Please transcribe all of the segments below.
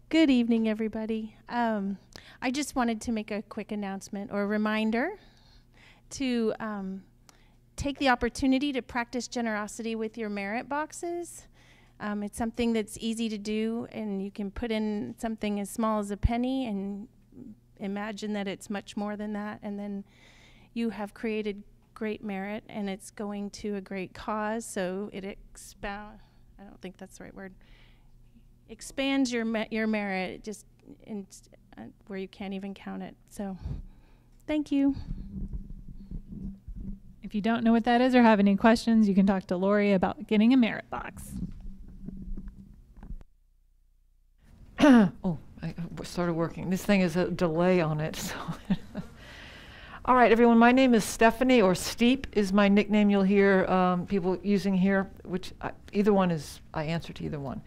Good evening, everybody. I just wanted to make a quick announcement or a reminder to take the opportunity to practice generosity with your merit boxes. It's something that's easy to do, and you can put in something as small as a penny and imagine that it's much more than that, and then you have created great merit, and it's going to a great cause, so it I don't think that's the right word. Expands your merit just where you can't even count it. So, thank you. If you don't know what that is or have any questions, you can talk to Lori about getting a merit box. Oh, I started working. This thing is a delay on it. So. All right, everyone, my name is Stephanie, or Steep is my nickname you'll hear people using here, which either one is, I answer to either one.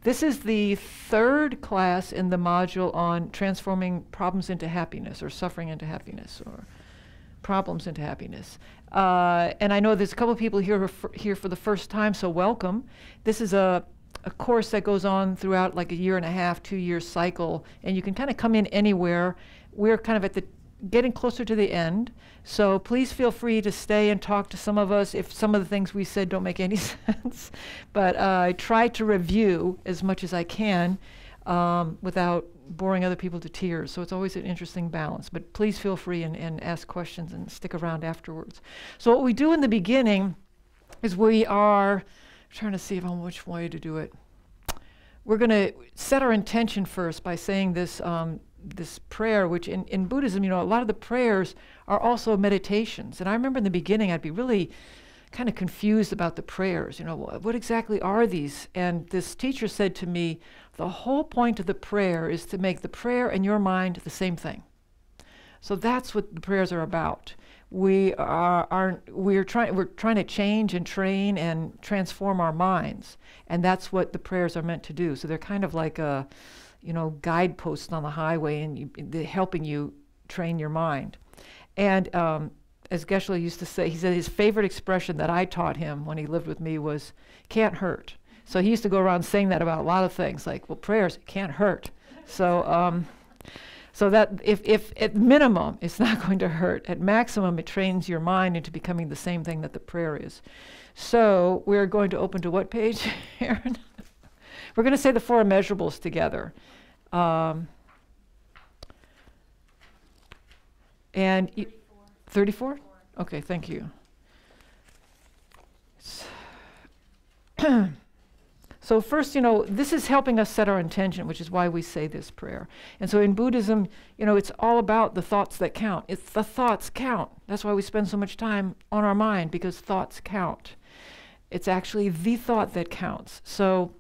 This is the third class in the module on transforming problems into happiness, or suffering into happiness, or problems into happiness. And I know there's a couple of people here for the first time, so welcome. This is a course that goes on throughout like a 1.5 to 2 year cycle, and you can kind of come in anywhere. We're kind of at the getting closer to the end, so please feel free to stay and talk to some of us if some of the things we said don't make any sense. But I try to review as much as I can without boring other people to tears, so it's always an interesting balance. But please feel free and ask questions and stick around afterwards. So what we do in the beginning is we are trying to see which way to do it. We're going to set our intention first by saying this this prayer, which in Buddhism, a lot of the prayers are also meditations. And I remember in the beginning, I'd be really kind of confused about the prayers. What exactly are these? And this teacher said to me, the whole point of the prayer is to make the prayer and your mind the same thing. So that's what the prayers are about. We're trying to change and train and transform our minds, and that's what the prayers are meant to do. So they're kind of like a guideposts on the highway, and they're helping you train your mind. And as Geshe used to say, he said his favorite expression that I taught him when he lived with me was, can't hurt. So he used to go around saying that about a lot of things, like, well, prayers can't hurt. So so that if at minimum it's not going to hurt, at maximum it trains your mind into becoming the same thing that the prayer is. So we're going to open to what page, Aaron? We're going to say the 4 immeasurables together. And 34? Okay, thank you. So first, this is helping us set our intention, which is why we say this prayer. And so in Buddhism, it's all about the thoughts that count. It's the thoughts count. That's why we spend so much time on our mind, because thoughts count. It's actually the thought that counts. So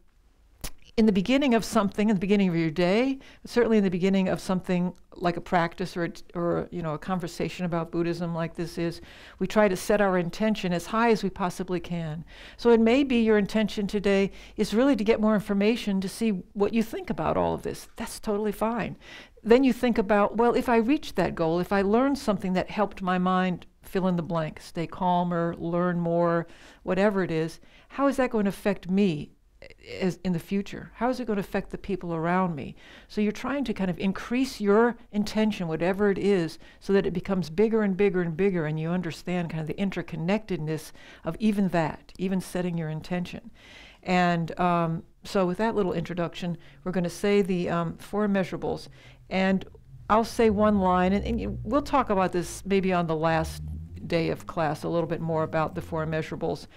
in the beginning of something, in the beginning of your day, certainly in the beginning of something like a practice or a conversation about Buddhism like this is, we try to set our intention as high as we possibly can. So it may be your intention today is really to get more information to see what you think about all of this. That's totally fine. Then you think about, well, if I reach that goal, if I learned something that helped my mind fill in the blank, stay calmer, learn more, whatever it is, how is that going to affect me as in the future? How is it going to affect the people around me? So you're trying to kind of increase your intention, whatever it is, so that it becomes bigger and bigger and bigger, and you understand kind of the interconnectedness of even that, even setting your intention. And so with that little introduction, we're going to say the 4 immeasurables, and I'll say one line, and we'll talk about this maybe on the last day of class a little bit more about the 4 immeasurables.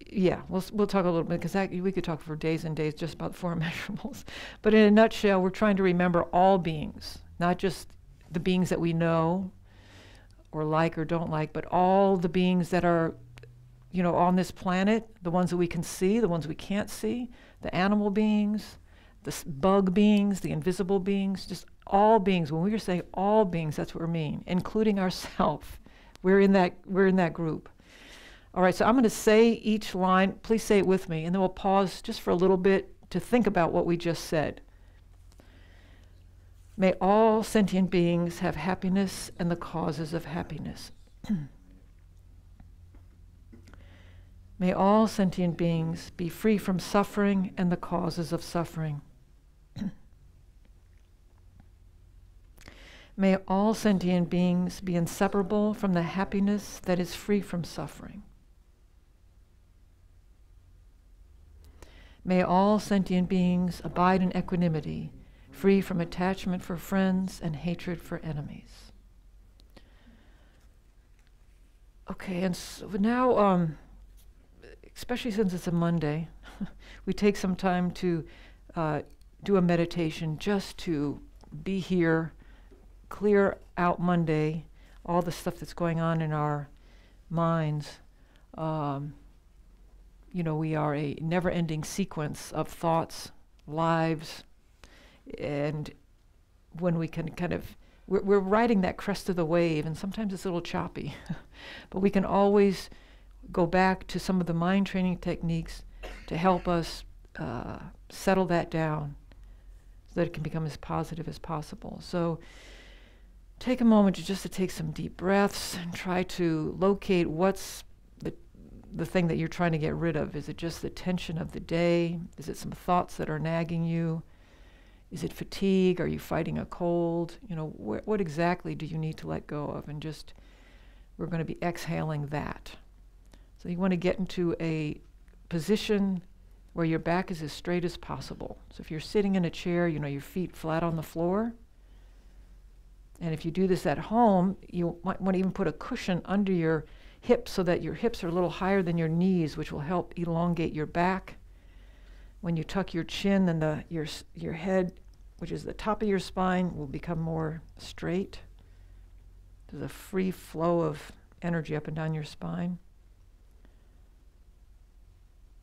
Yeah, we'll talk a little bit, because we could talk for days and days just about 4 immeasurables. But in a nutshell, we're trying to remember all beings, not just the beings that we know or like or don't like, but all the beings that are, on this planet, the ones that we can see, the ones we can't see, the animal beings, the bug beings, the invisible beings, just all beings. When we say all beings, that's what we mean, including ourselves. We're in that group. All right, so I'm going to say each line. Please say it with me, and then we'll pause just for a little bit to think about what we just said. May all sentient beings have happiness and the causes of happiness. May all sentient beings be free from suffering and the causes of suffering. May all sentient beings be inseparable from the happiness that is free from suffering. May all sentient beings abide in equanimity, free from attachment for friends and hatred for enemies. Okay, and so now, especially since it's a Monday, we take some time to do a meditation just to be here, clear out Monday, all the stuff that's going on in our minds. We are a never-ending sequence of thoughts, lives, and when we can we're riding that crest of the wave, and sometimes it's a little choppy, but we can always go back to some of the mind training techniques to help us settle that down so that it can become as positive as possible. So take a moment to take some deep breaths and try to locate what's the thing that you're trying to get rid of. Is it just the tension of the day? Is it some thoughts that are nagging you? Is it fatigue? Are you fighting a cold? What exactly do you need to let go of? And we're going to be exhaling that. So you want to get into a position where your back is as straight as possible. So if you're sitting in a chair, your feet flat on the floor. And if you do this at home, you might want to even put a cushion under your hips so that your hips are a little higher than your knees, which will help elongate your back. When you tuck your chin, then your head, which is the top of your spine, will become more straight. There's a free flow of energy up and down your spine.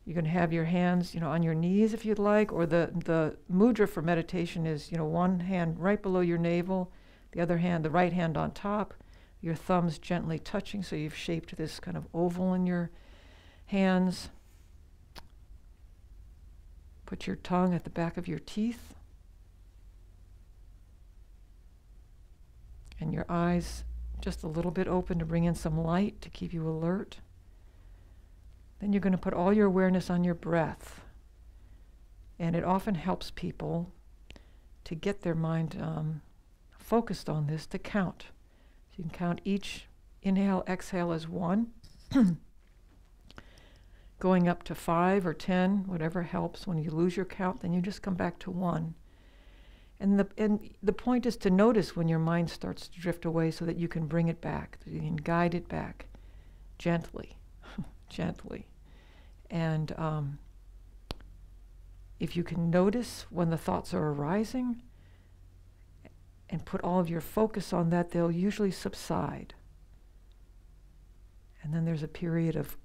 You can have your hands, on your knees if you'd like, or the mudra for meditation is, one hand right below your navel, the right hand on top, your thumbs gently touching, so you've shaped this kind of oval in your hands. Put your tongue at the back of your teeth, and your eyes just a little bit open to bring in some light to keep you alert. Then you're going to put all your awareness on your breath. And it often helps people to get their mind focused on this, to count. So you can count each inhale, exhale as 1, going up to 5 or 10, whatever helps. When you lose your count, then you just come back to 1. And the point is to notice when your mind starts to drift away so that you can bring it back, so you can guide it back gently, gently. And if you can notice when the thoughts are arising and put all of your focus on that, they'll usually subside. And then there's a period of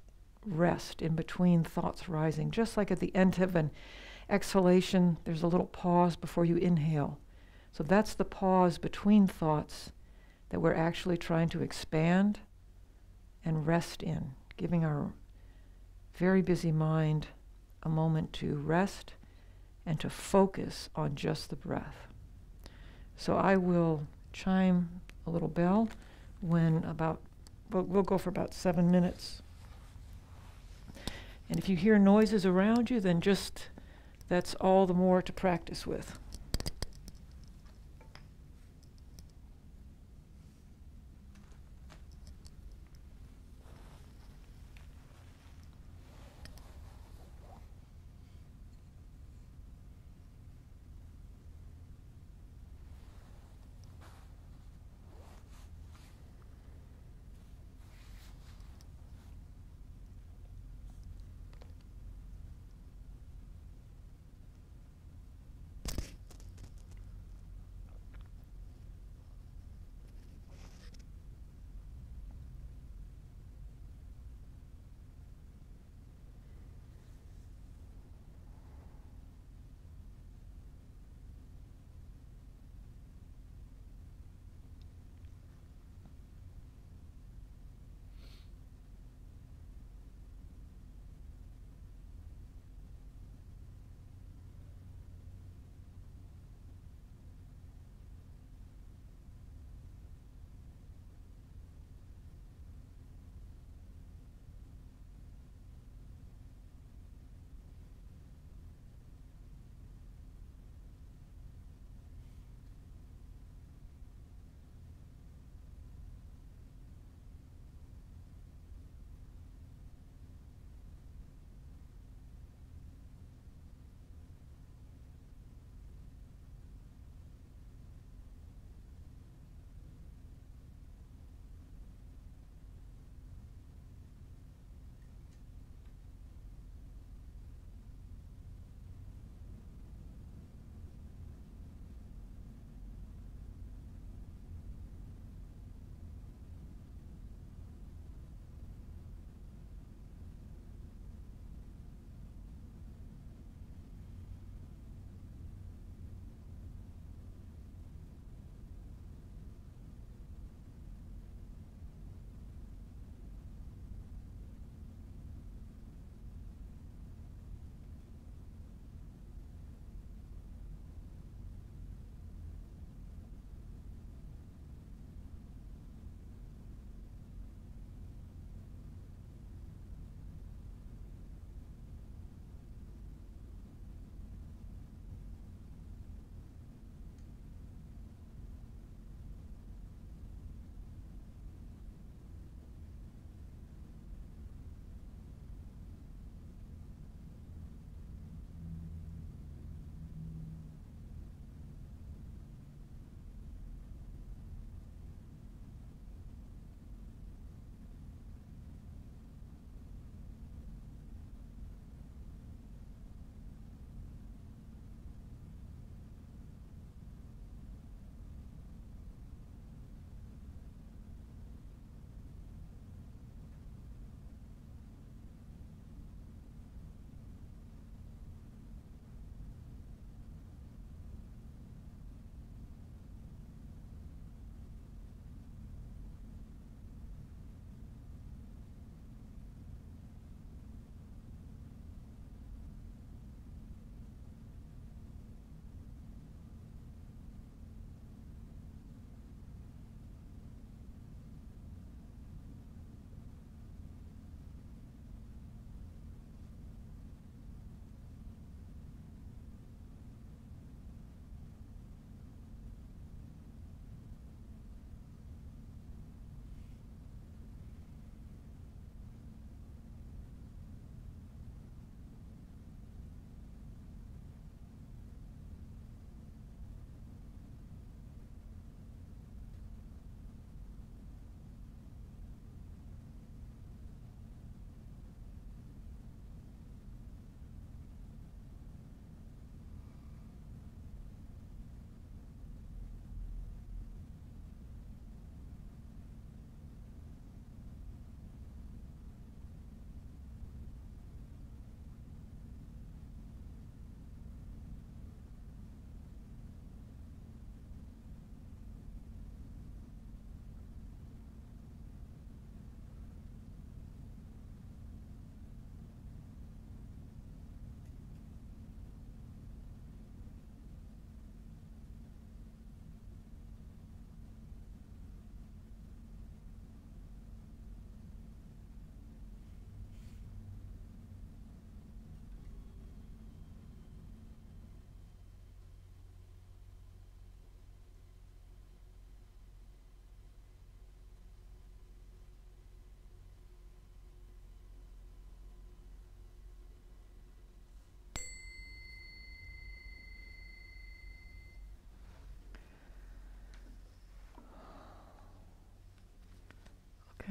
rest in between thoughts rising. Just like at the end of an exhalation, there's a little pause before you inhale. So that's the pause between thoughts that we're actually trying to expand and rest in, giving our very busy mind a moment to rest and to focus on just the breath. So I will chime a little bell when we'll go for about 7 minutes. And if you hear noises around you, then that's all the more to practice with.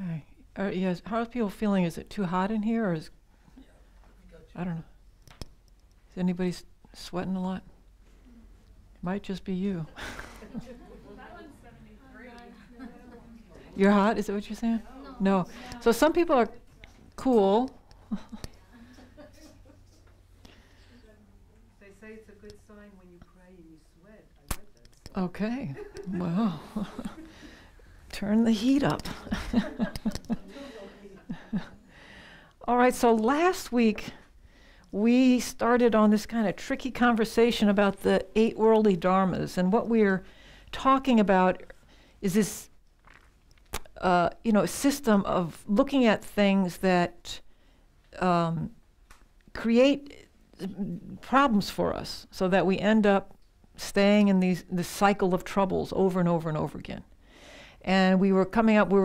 Okay. Yes. How are people feeling? Is it too hot in here, or is? I don't know. Is anybody sweating a lot? Might just be you. You're hot? Is that what you're saying? No. So some people are cool. They say it's a good sign when you pray and you sweat. I read that. Okay. Well, turn the heat up. All right, so last week we started on this kind of tricky conversation about the 8 worldly dharmas, and what we're talking about is this system of looking at things that create problems for us, so that we end up staying in this cycle of troubles over and over and over again. And we were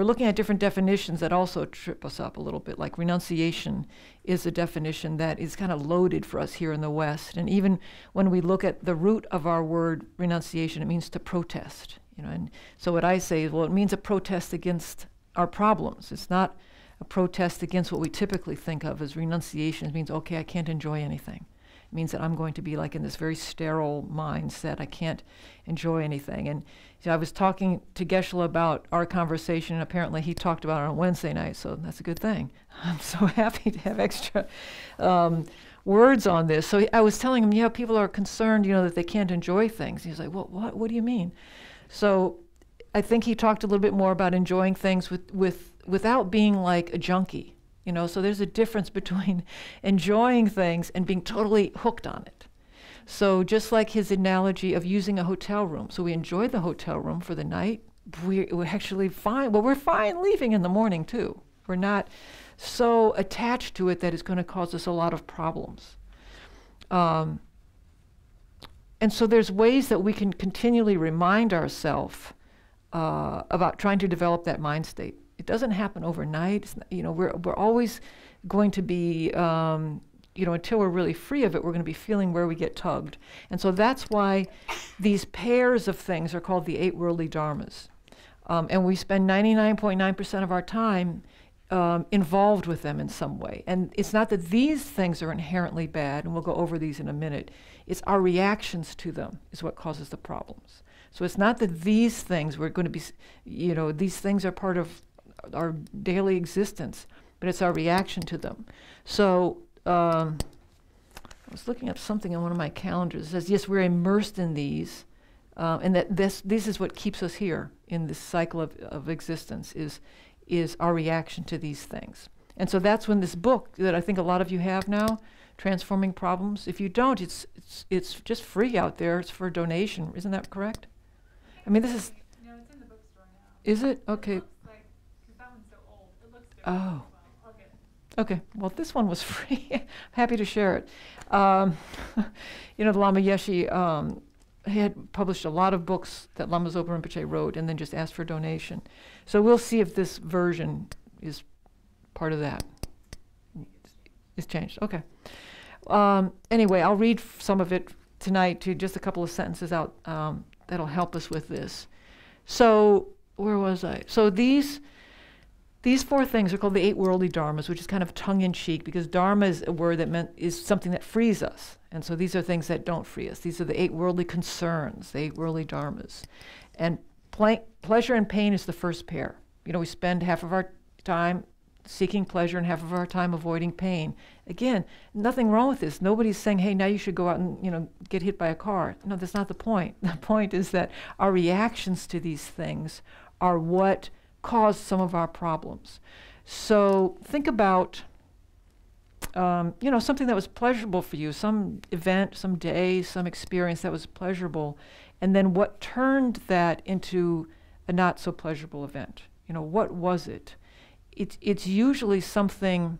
looking at different definitions that also trip us up a little bit, like renunciation is a definition that is kind of loaded for us here in the West. And even when we look at the root of our word renunciation, it means to protest. And so what I say is, well, it means a protest against our problems. It's not a protest against what we typically think of as renunciation. It means, okay, I can't enjoy anything. It means that I'm going to be like in this very sterile mindset. I can't enjoy anything. And I was talking to Geshe-la about our conversation, and apparently he talked about it on Wednesday night, so that's a good thing. I'm so happy to have extra words on this. So I was telling him, people are concerned, that they can't enjoy things. He was like, well, what do you mean? So I think he talked a little bit more about enjoying things without being like a junkie. So there's a difference between enjoying things and being totally hooked on it. So just like his analogy of using a hotel room. So we enjoy the hotel room for the night. We're actually fine. Well, we're fine leaving in the morning too. We're not so attached to it that it's going to cause us a lot of problems. And so there's ways that we can continually remind ourselves about trying to develop that mind state. It doesn't happen overnight. It's not, we're always going to be, until we're really free of it, we're going to be feeling where we get tugged. And so that's why these pairs of things are called the 8 worldly dharmas. And we spend 99.9% of our time involved with them in some way. And it's not that these things are inherently bad, and we'll go over these in a minute. It's our reactions to them is what causes the problems. So it's not that these things we're going to be, these things are part of our daily existence, but it's our reaction to them. So I was looking up something on one of my calendars. It says, yes, we're immersed in these, and that this is what keeps us here in this cycle of existence, is our reaction to these things. And so that's when this book that I think a lot of you have now, Transforming Problems, if you don't, it's just free out there. It's for donation. Isn't that correct? I mean, this is... No, it's in the bookstore now. Is it? Okay. It looks like, because that one's so old, it looks different. Oh. Well, I'll get it. Okay, well, this one was free. Happy to share it. The Lama Yeshe had published a lot of books that Lama Zopa Rinpoche wrote and then just asked for donation. So we'll see if this version is part of that. It's changed, okay. Anyway, I'll read some of it tonight, to just a couple of sentences out that'll help us with this. So, where was I? So these 4 things are called the 8 worldly dharmas, which is kind of tongue-in-cheek, because dharma is a word that is something that frees us. And so these are things that don't free us. These are the 8 worldly concerns, the 8 worldly dharmas. And pleasure and pain is the first pair. We spend half of our time seeking pleasure and half of our time avoiding pain. Again, nothing wrong with this. Nobody's saying, hey, now you should go out and get hit by a car. No, that's not the point. The point is that our reactions to these things are what cause some of our problems. So think about something that was pleasurable for you, some event, some day, some experience that was pleasurable, and then what turned that into a not so pleasurable event. What was it? It's usually something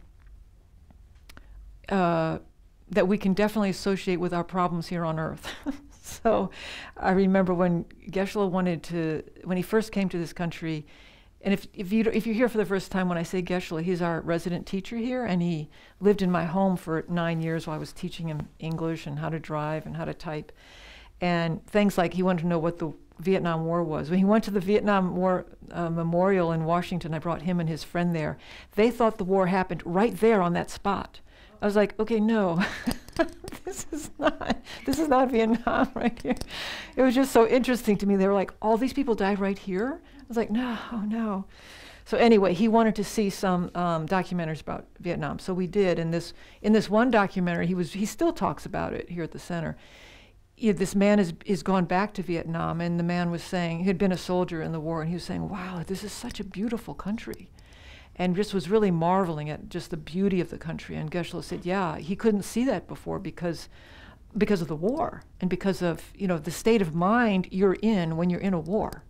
that we can definitely associate with our problems here on Earth. So I remember when Geshe-la when he first came to this country, and if you're here for the first time, when I say Geshe-la, he's our resident teacher here, and he lived in my home for 9 years while I was teaching him English and how to drive and how to type. And things like he wanted to know what the Vietnam War was. When he went to the Vietnam War memorial in Washington, I brought him and his friend there. They thought the war happened right there on that spot. I was like, okay, no, this is not Vietnam right here. It was just so interesting to me. They were like, all these people died right here? I was like, no, no. So anyway, he wanted to see some documentaries about Vietnam. So we did. And in this one documentary, he still talks about it here at the center. This man is gone back to Vietnam, and the man was saying, he had been a soldier in the war, and he was saying, wow, this is such a beautiful country. And just was really marveling at just the beauty of the country. And Geshe-la said, yeah, he couldn't see that before because of the war and because of, the state of mind you're in when you're in a war.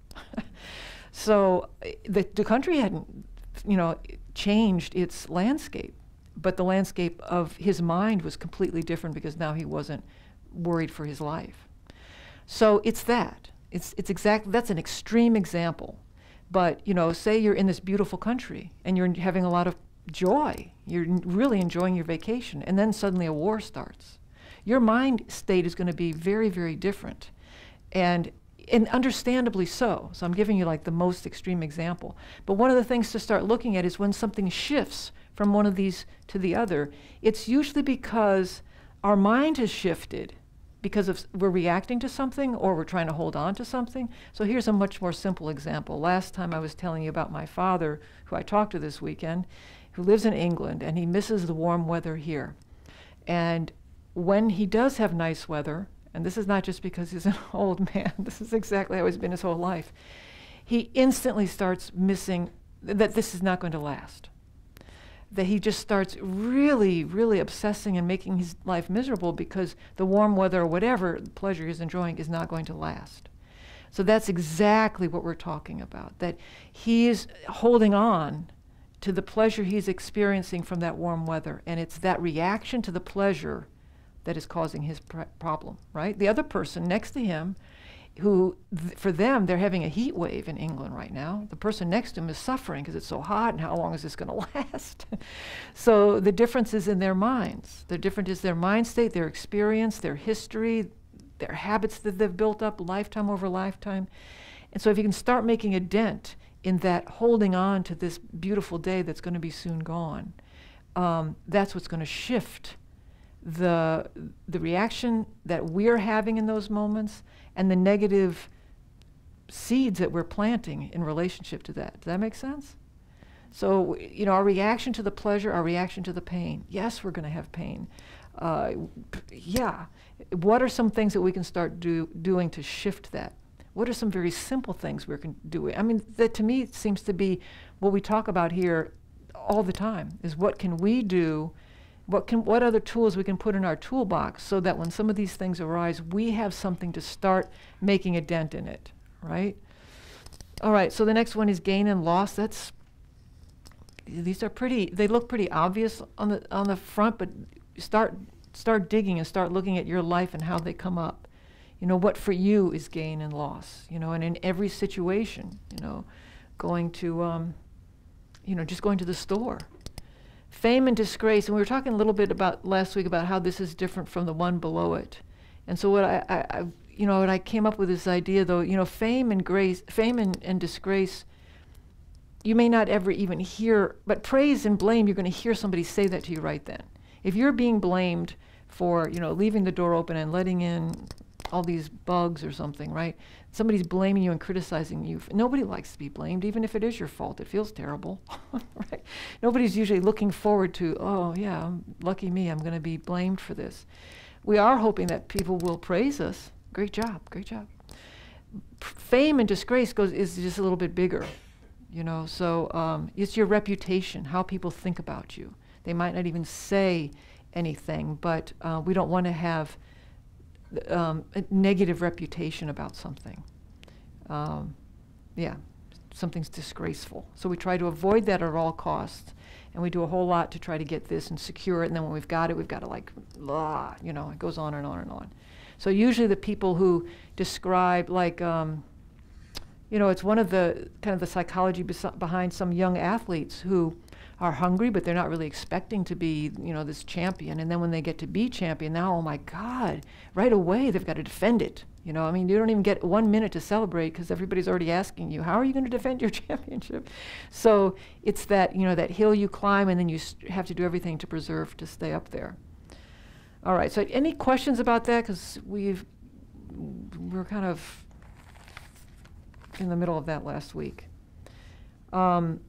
So the country hadn't, changed its landscape, but the landscape of his mind was completely different because now he wasn't worried for his life. So it's that. That's an extreme example. But, say you're in this beautiful country and you're having a lot of joy. You're really enjoying your vacation, and then suddenly a war starts. Your mind state is going to be very, very different. And understandably so. So I'm giving you like the most extreme example. But one of the things to start looking at is when something shifts from one of these to the other, it's usually because our mind has shifted because we're reacting to something or we're trying to hold on to something. So here's a much more simple example. Last time I was telling you about my father, who I talked to this weekend, who lives in England, and he misses the warm weather here. And when he does have nice weather, and this is not just because he's an old man, this is exactly how he's been his whole life, he instantly starts missing that this is not going to last. That he just starts really, really obsessing and making his life miserable because the warm weather or whatever pleasure he's enjoying is not going to last. So that's exactly what we're talking about, that he is holding on to the pleasure he's experiencing from that warm weather, and it's that reaction to the pleasure that is causing his problem, right? The other person next to him, who, for them, they're having a heat wave in England right now. The person next to him is suffering because it's so hot, and how long is this going to last? So the difference is in their minds. The difference is their mind state, their experience, their history, their habits that they've built up lifetime over lifetime. And so if you can start making a dent in that holding on to this beautiful day that's going to be soon gone, that's what's going to shift the reaction that we're having in those moments and the negative seeds that we're planting in relationship to that. Does that make sense? So, our reaction to the pleasure, our reaction to the pain. Yes, we're going to have pain. Yeah. What are some things that we can start doing to shift that? What are some very simple things we can do? I mean, that to me seems to be what we talk about here all the time, is what can we do? What other tools we can put in our toolbox so that when some of these things arise, we have something to start making a dent in it, right? All right, so the next one is gain and loss. These are they look pretty obvious on the front, but start digging and start looking at your life and how they come up. What for you is gain and loss, and in every situation, going to, just going to the store. Fame and disgrace, and we were talking a little bit about last week about how this is different from the one below it. And so what I came up with this idea though, fame and disgrace, you may not ever even hear, but praise and blame, you're going to hear somebody say that to you right then. If you're being blamed for, leaving the door open and letting in all these bugs or something, right? Somebody's blaming you and criticizing you. Nobody likes to be blamed, even if it is your fault. It feels terrible, right? Nobody's usually looking forward to, oh yeah, lucky me, I'm going to be blamed for this. We are hoping that people will praise us. Great job, great job. Fame and disgrace is just a little bit bigger, so it's your reputation, how people think about you. They might not even say anything, but we don't want to have a negative reputation about something. Something's disgraceful. So we try to avoid that at all costs, and we do a whole lot to try to get this and secure it, and then when we've got to it goes on and on and on. So usually the people who describe, it's one of the kind of the psychology behind some young athletes who are hungry, but they're not really expecting to be, this champion. And then when they get to be champion, now, oh my God, right away they've got to defend it. You know, I mean, you don't even get 1 minute to celebrate because everybody's already asking you, how are you going to defend your championship? So it's that, you know, that hill you climb, and then you have to do everything to preserve to stay up there. All right, so any questions about that? Because we're kind of in the middle of that last week. And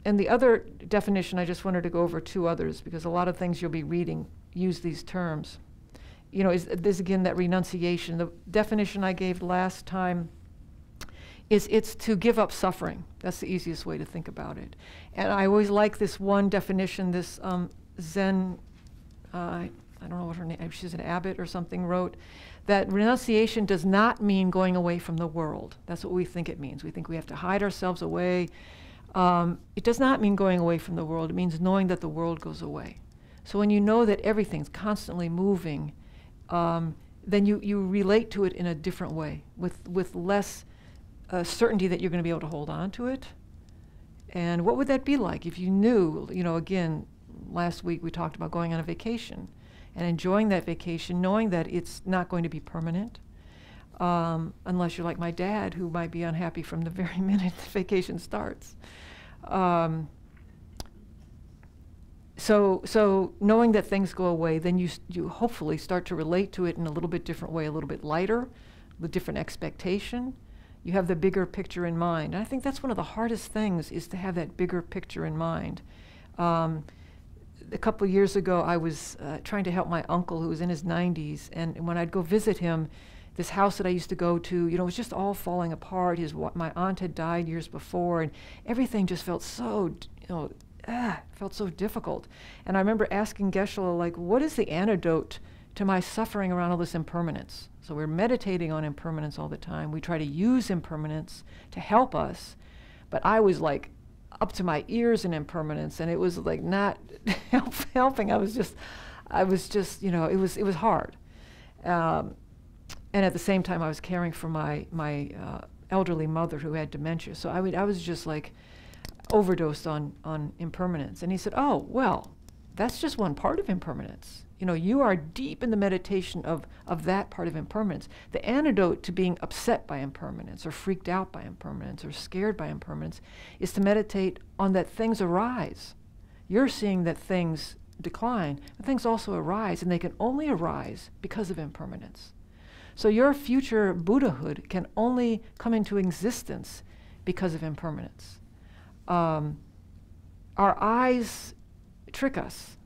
the other definition, I just wanted to go over 2 others, because a lot of things you'll be reading use these terms. You know, is this again, that renunciation. The definition I gave last time is it's to give up suffering. That's the easiest way to think about it. And I always like this one definition, this Zen, I don't know what her name, she's an abbot or something, wrote that renunciation does not mean going away from the world. That's what we think it means. We think we have to hide ourselves away. It does not mean going away from the world. It means knowing that the world goes away. So when you know that everything's constantly moving, then you relate to it in a different way, with less certainty that you're going to be able to hold on to it. And what would that be like if you knew, you know, again, last week we talked about going on a vacation and enjoying that vacation, knowing that it's not going to be permanent, unless you're like my dad, who might be unhappy from the very minute the vacation starts. So knowing that things go away, then you hopefully start to relate to it in a little bit different way, a little bit lighter, with different expectation. You have the bigger picture in mind. And I think that's one of the hardest things, is to have that bigger picture in mind. A couple of years ago, I was trying to help my uncle who was in his 90s, and when I'd go visit him, this house that I used to go to, you know, was just all falling apart. My aunt had died years before, and everything just felt so, you know, felt so difficult. And I remember asking Geshe-la, like, what is the antidote to my suffering around all this impermanence? So we're meditating on impermanence all the time. We try to use impermanence to help us, but I was like up to my ears in impermanence, and it was like not helping. I was just, you know, it was hard. And at the same time, I was caring for my elderly mother who had dementia. So I was just like overdosed on impermanence. And he said, oh, well, that's just one part of impermanence. You know, you are deep in the meditation of that part of impermanence. The antidote to being upset by impermanence, or freaked out by impermanence, or scared by impermanence, is to meditate on that things arise. You're seeing that things decline, but things also arise, and they can only arise because of impermanence. So your future Buddhahood can only come into existence because of impermanence. Our eyes trick us.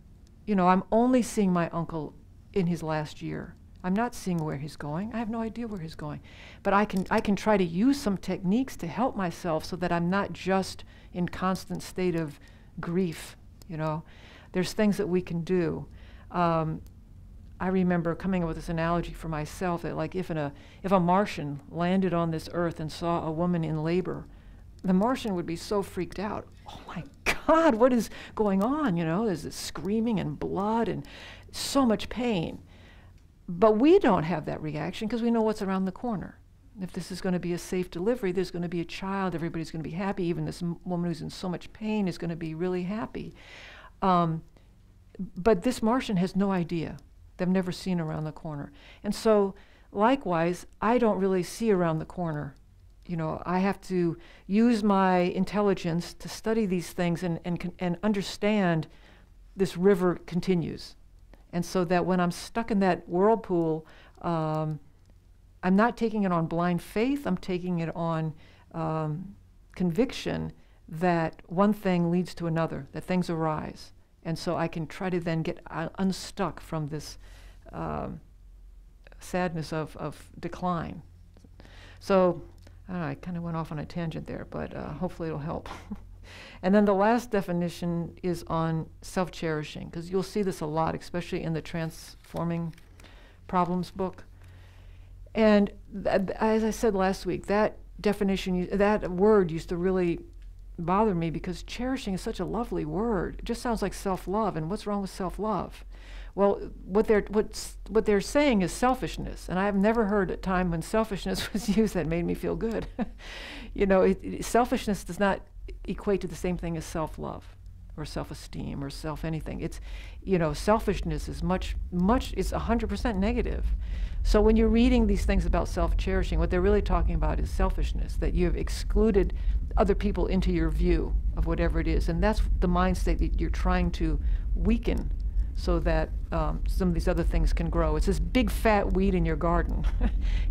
You know, I'm only seeing my uncle in his last year. I'm not seeing where he's going. I have no idea where he's going. But I can try to use some techniques to help myself so that I'm not just in constant state of grief, you know. There's things that we can do. I remember coming up with this analogy for myself that, like, if a Martian landed on this earth and saw a woman in labor, the Martian would be so freaked out. Oh my God, what is going on? You know, there's this screaming and blood and so much pain. But we don't have that reaction because we know what's around the corner. If this is going to be a safe delivery, there's going to be a child, everybody's going to be happy. Even this woman who's in so much pain is going to be really happy. But this Martian has no idea. They've never seen around the corner. And so, likewise, I don't really see around the corner. You know, I have to use my intelligence to study these things and understand this river continues. And so that when I'm stuck in that whirlpool, I'm not taking it on blind faith, I'm taking it on conviction that one thing leads to another, that things arise. And so I can try to then get unstuck from this sadness of decline. So, I don't know, I kind of went off on a tangent there, but hopefully it'll help. And then the last definition is on self-cherishing, because you'll see this a lot, especially in the Transforming Problems book. And as I said last week, that definition, that word used to really bother me, because cherishing is such a lovely word. It just sounds like self-love, and what's wrong with self-love? Well, what they're saying is selfishness, and I have never heard a time when selfishness was used that made me feel good. You know, selfishness does not equate to the same thing as self-love. or self-esteem or self-anything. It's, selfishness is it's 100% negative. So when you're reading these things about self-cherishing, what they're really talking about is selfishness, that you have excluded other people into your view of whatever it is. And that's the mind state that you're trying to weaken so that some of these other things can grow. It's this big fat weed in your garden,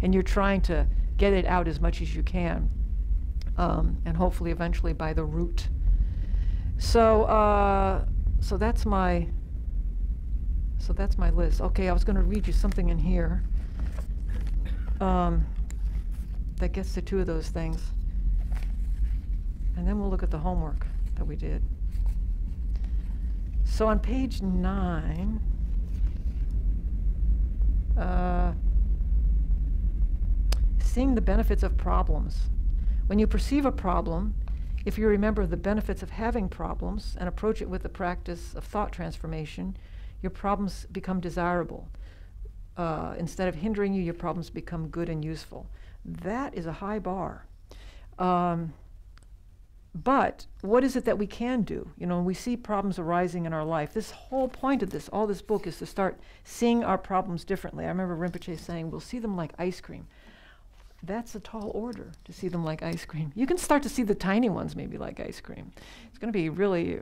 and you're trying to get it out as much as you can, and hopefully eventually by the root. So that's my list. Okay, I was going to read you something in here that gets to two of those things, and then we'll look at the homework that we did. So on page 9, seeing the benefits of problems. When you perceive a problem, if you remember the benefits of having problems and approach it with the practice of thought transformation, your problems become desirable. Instead of hindering you, your problems become good and useful. That is a high bar. But what is it that we can do? When we see problems arising in our life, this whole point of all this book is to start seeing our problems differently. I remember Rinpoche saying, we'll see them like ice cream. That's a tall order, to see them like ice cream. You can start to see the tiny ones maybe like ice cream. It's going to be really,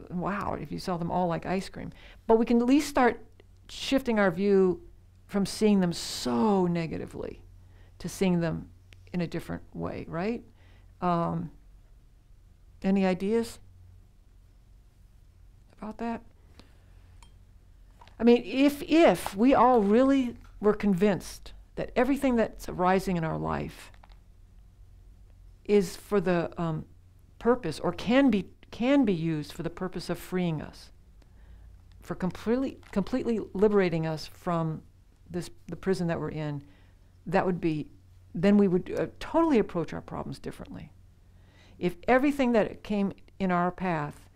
wow, if you saw them all like ice cream. But we can at least start shifting our view from seeing them so negatively to seeing them in a different way, right? Any ideas about that? I mean, if we all really were convinced that everything that's arising in our life is for the purpose, or can be used for the purpose of freeing us, for completely liberating us from the prison that we're in, then we would totally approach our problems differently. If everything that came in our path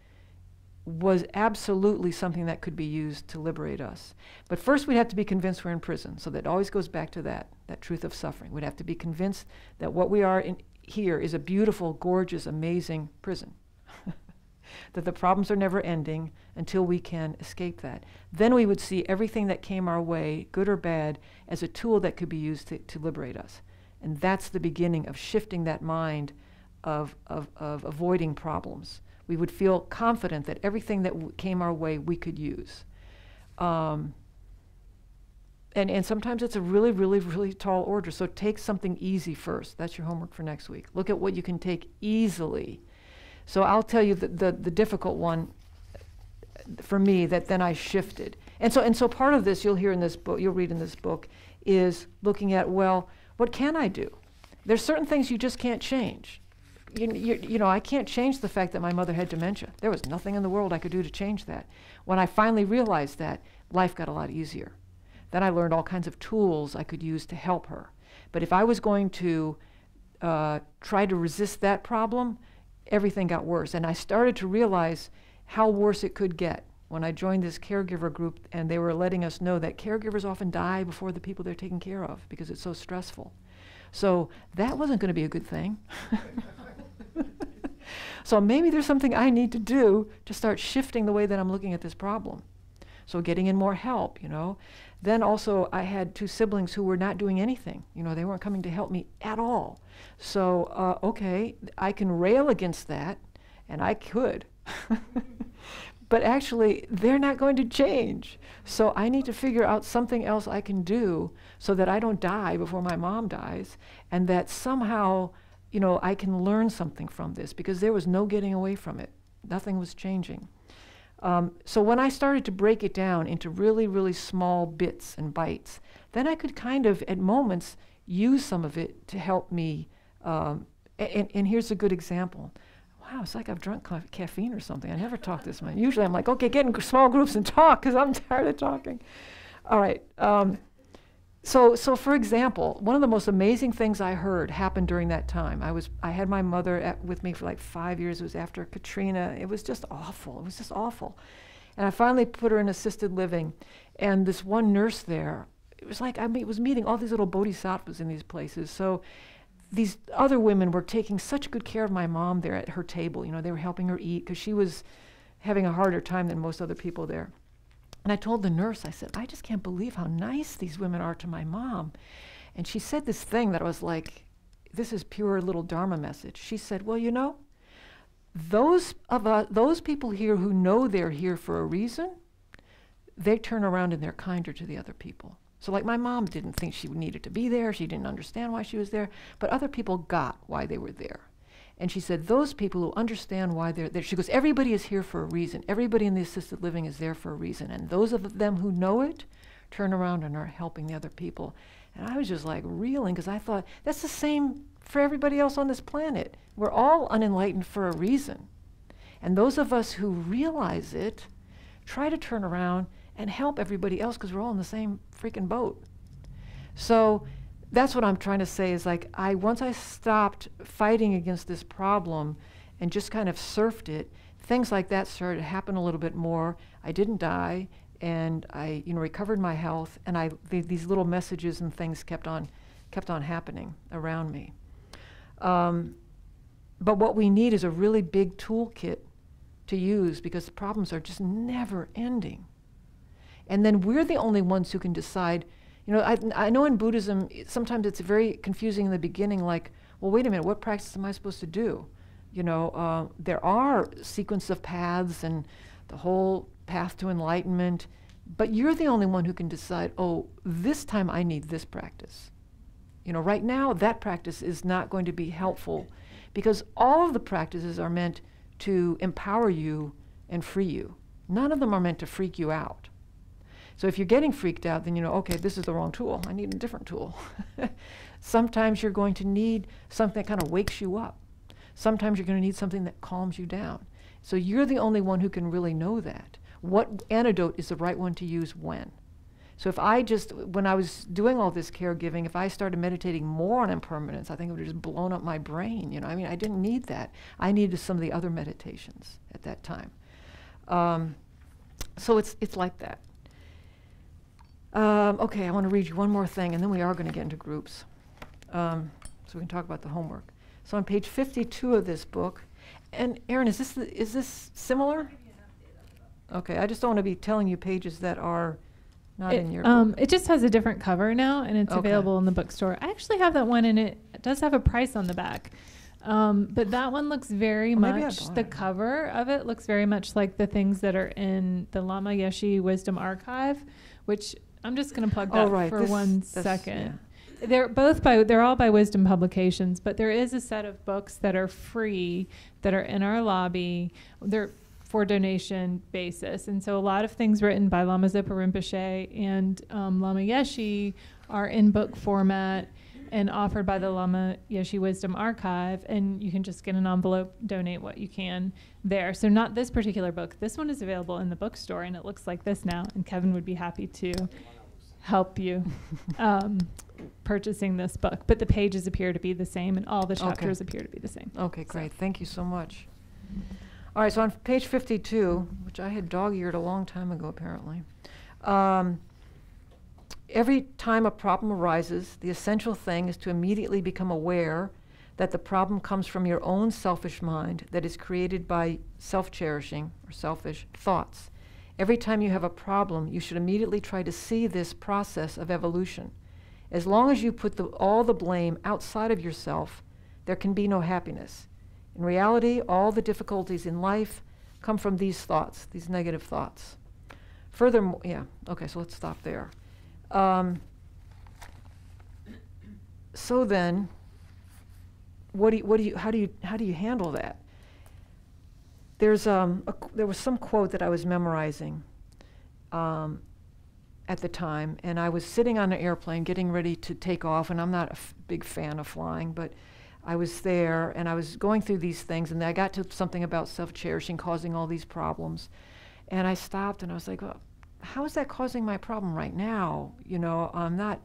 was absolutely something that could be used to liberate us. But first we'd have to be convinced we're in prison. So that always goes back to that truth of suffering. We'd have to be convinced that what we are in here is a beautiful, gorgeous, amazing prison. That the problems are never ending until we can escape that. Then we would see everything that came our way, good or bad, as a tool that could be used to liberate us. And that's the beginning of shifting that mind of avoiding problems. We would feel confident that everything that came our way we could use. And sometimes it's a really, really, really tall order. So take something easy first. That's your homework for next week. Look at what you can take easily. So I'll tell you the difficult one for me that then I shifted. And so part of this you'll hear in this book, you'll read in this book, is looking at, well, what can I do? There's certain things you just can't change. I can't change the fact that my mother had dementia. There was nothing in the world I could do to change that. When I finally realized that, life got a lot easier. Then I learned all kinds of tools I could use to help her. But if I was going to try to resist that problem, everything got worse. And I started to realize how worse it could get when I joined this caregiver group, and they were letting us know that caregivers often die before the people they're taking care of because it's so stressful. So that wasn't going to be a good thing. So maybe there's something I need to do to start shifting the way that I'm looking at this problem. So getting in more help, Then also I had 2 siblings who were not doing anything. They weren't coming to help me at all. So, okay, I can rail against that, and I could. But actually, they're not going to change. So I need to figure out something else I can do so that I don't die before my mom dies, and that somehow I can learn something from this, because there was no getting away from it. Nothing was changing. So when I started to break it down into really, really small bits and bites, then I could kind of, at moments, use some of it to help me. And here's a good example. Wow, it's like I've drunk caffeine or something. I never talk this much. Usually I'm like, okay, get in small groups and talk, because I'm tired of talking. All right. So for example, one of the most amazing things I heard happened during that time. I had my mother with me for like 5 years. It was after Katrina. It was just awful. It was just awful. And I finally put her in assisted living. And this one nurse there, it was like I was meeting all these little bodhisattvas in these places. So these other women were taking such good care of my mom there at her table. They were helping her eat, because she was having a harder time than most other people there. And I told the nurse, I said, I just can't believe how nice these women are to my mom. And she said this thing that I was like, this is pure little Dharma message. She said, well, you know, those people here who know they're here for a reason, they turn around and they're kinder to the other people. So like my mom didn't think she needed to be there. She didn't understand why she was there, but other people got why they were there. And she said, those people who understand why they're there, she goes, everybody is here for a reason. Everybody in the assisted living is there for a reason. And those of them who know it turn around and are helping the other people. And I was just like reeling, because I thought, that's the same for everybody else on this planet. We're all unenlightened for a reason. And those of us who realize it try to turn around and help everybody else, because we're all in the same freaking boat. So that's what I'm trying to say, is like, once I stopped fighting against this problem and just kind of surfed it, things like that started to happen a little bit more. I didn't die, and I recovered my health, and these little messages and things kept on happening around me. But what we need is a really big toolkit to use, because the problems are just never ending. And then we're the only ones who can decide. I know in Buddhism, sometimes it's very confusing in the beginning, like, well, wait a minute, what practice am I supposed to do? There are sequence of paths and the whole path to enlightenment, but you're the only one who can decide, oh, this time I need this practice. Right now, that practice is not going to be helpful, because all of the practices are meant to empower you and free you. None of them are meant to freak you out. So if you're getting freaked out, then okay, this is the wrong tool. I need a different tool. Sometimes you're going to need something that kind of wakes you up. Sometimes you're going to need something that calms you down. So you're the only one who can really know that. What antidote is the right one to use when? So if when I was doing all this caregiving, if I started meditating more on impermanence, I think it would have just blown up my brain. I didn't need that. I needed some of the other meditations at that time. So it's like that. Okay, I want to read you one more thing, and then we are going to get into groups. So we can talk about the homework. So on page 52 of this book, and Erin, is this similar? Okay, I just don't want to be telling you pages that are not in your book. It just has a different cover now, and it's available in the bookstore. I actually have that one, and it does have a price on the back. But that one looks very much, the cover of it looks very much like the things that are in the Lama Yeshe Wisdom Archive, which I'm just going to plug that for 1 second. Yeah. They're all by Wisdom Publications, but there is a set of books that are free that are in our lobby. They're for donation basis. And so a lot of things written by Lama Zopa Rinpoche and Lama Yeshe are in book format and offered by the Lama Yeshe Wisdom Archive, and you can just get an envelope, donate what you can there. So not this particular book. This one is available in the bookstore, and it looks like this now, and Kevin would be happy to help you purchasing this book. But the pages appear to be the same, and all the chapters appear to be the same. Okay, great. Thank you so much. All right, so on page 52, which I had dog-eared a long time ago, apparently, every time a problem arises, the essential thing is to immediately become aware that the problem comes from your own selfish mind that is created by self-cherishing or selfish thoughts. Every time you have a problem, you should immediately try to see this process of evolution. As long as you put all the blame outside of yourself, there can be no happiness. In reality, all the difficulties in life come from these thoughts, these negative thoughts. Furthermore, so let's stop there. So then, how do you handle that? There was some quote that I was memorizing at the time, and I was sitting on an airplane getting ready to take off, and I'm not a big fan of flying, but I was there, and I was going through these things, and I got to something about self-cherishing causing all these problems, and I stopped, and I was like, well, how is that causing my problem right now? I'm not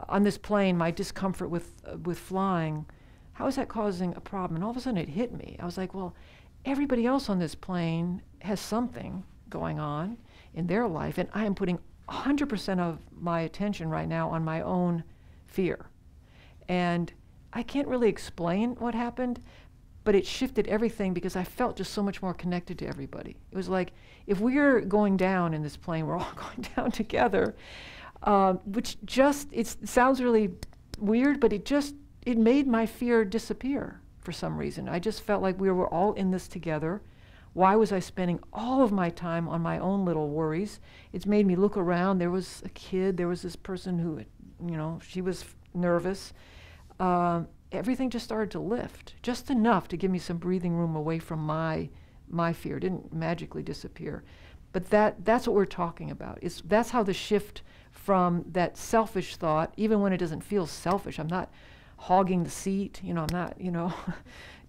on this plane, my discomfort with flying, how is that causing a problem? And all of a sudden it hit me. I was like, well, everybody else on this plane has something going on in their life, and I am putting 100% of my attention right now on my own fear. And I can't really explain what happened, but it shifted everything because I felt just so much more connected to everybody. It was like, if we're going down in this plane, we're all going down together, which just, it sounds really weird, but it made my fear disappear for some reason. I just felt like we were all in this together. Why was I spending all of my time on my own little worries? It's made me look around. There was a kid, there was this person who, she was nervous. Everything just started to lift, just enough to give me some breathing room away from my fear. It didn't magically disappear. But that's what we're talking about. That's how the shift from that selfish thought, even when it doesn't feel selfish, I'm not hogging the seat, I'm not,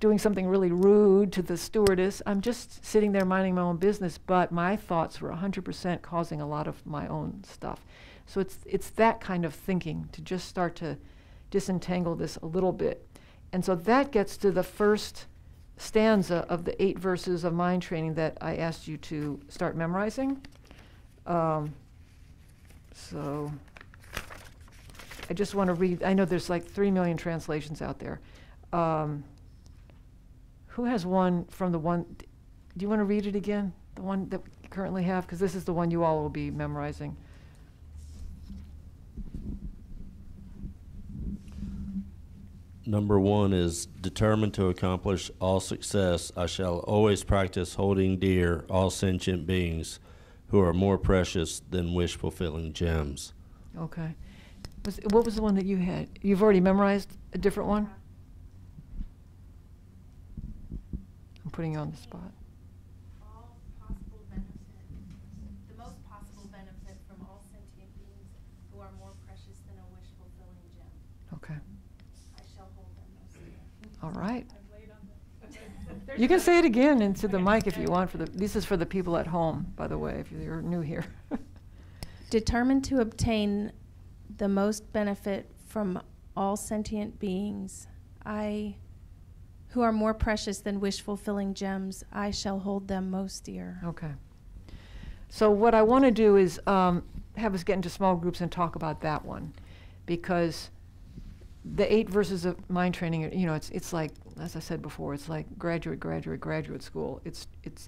doing something really rude to the stewardess. I'm just sitting there minding my own business, but my thoughts were 100% causing a lot of my own stuff. So it's that kind of thinking to just start to disentangle this a little bit. And so that gets to the first stanza of the 8 verses of mind training that I asked you to start memorizing. So I just want to read, I know there's like 3 million translations out there. Who has one from the one, do you want to read it again? The one that we currently have? Because this is the one you all will be memorizing. Number 1 is, determined to accomplish all success, I shall always practice holding dear all sentient beings who are more precious than wish-fulfilling gems. Okay. What was the one that you had? You've already memorized a different one? I'm putting you on the spot. All possible benefit, the most possible benefit from all sentient beings who are more precious than a wish-fulfilling gem. Okay. I shall hold them most dear. All right. You can say it again into the mic if you want. This is for the people at home, by the way, if you're new here. Determined to obtain the most benefit from all sentient beings, who are more precious than wish-fulfilling gems, I shall hold them most dear. Okay. So what I want to do is have us get into small groups and talk about that one, because the 8 verses of mind training, it's like, as I said before, it's like graduate school.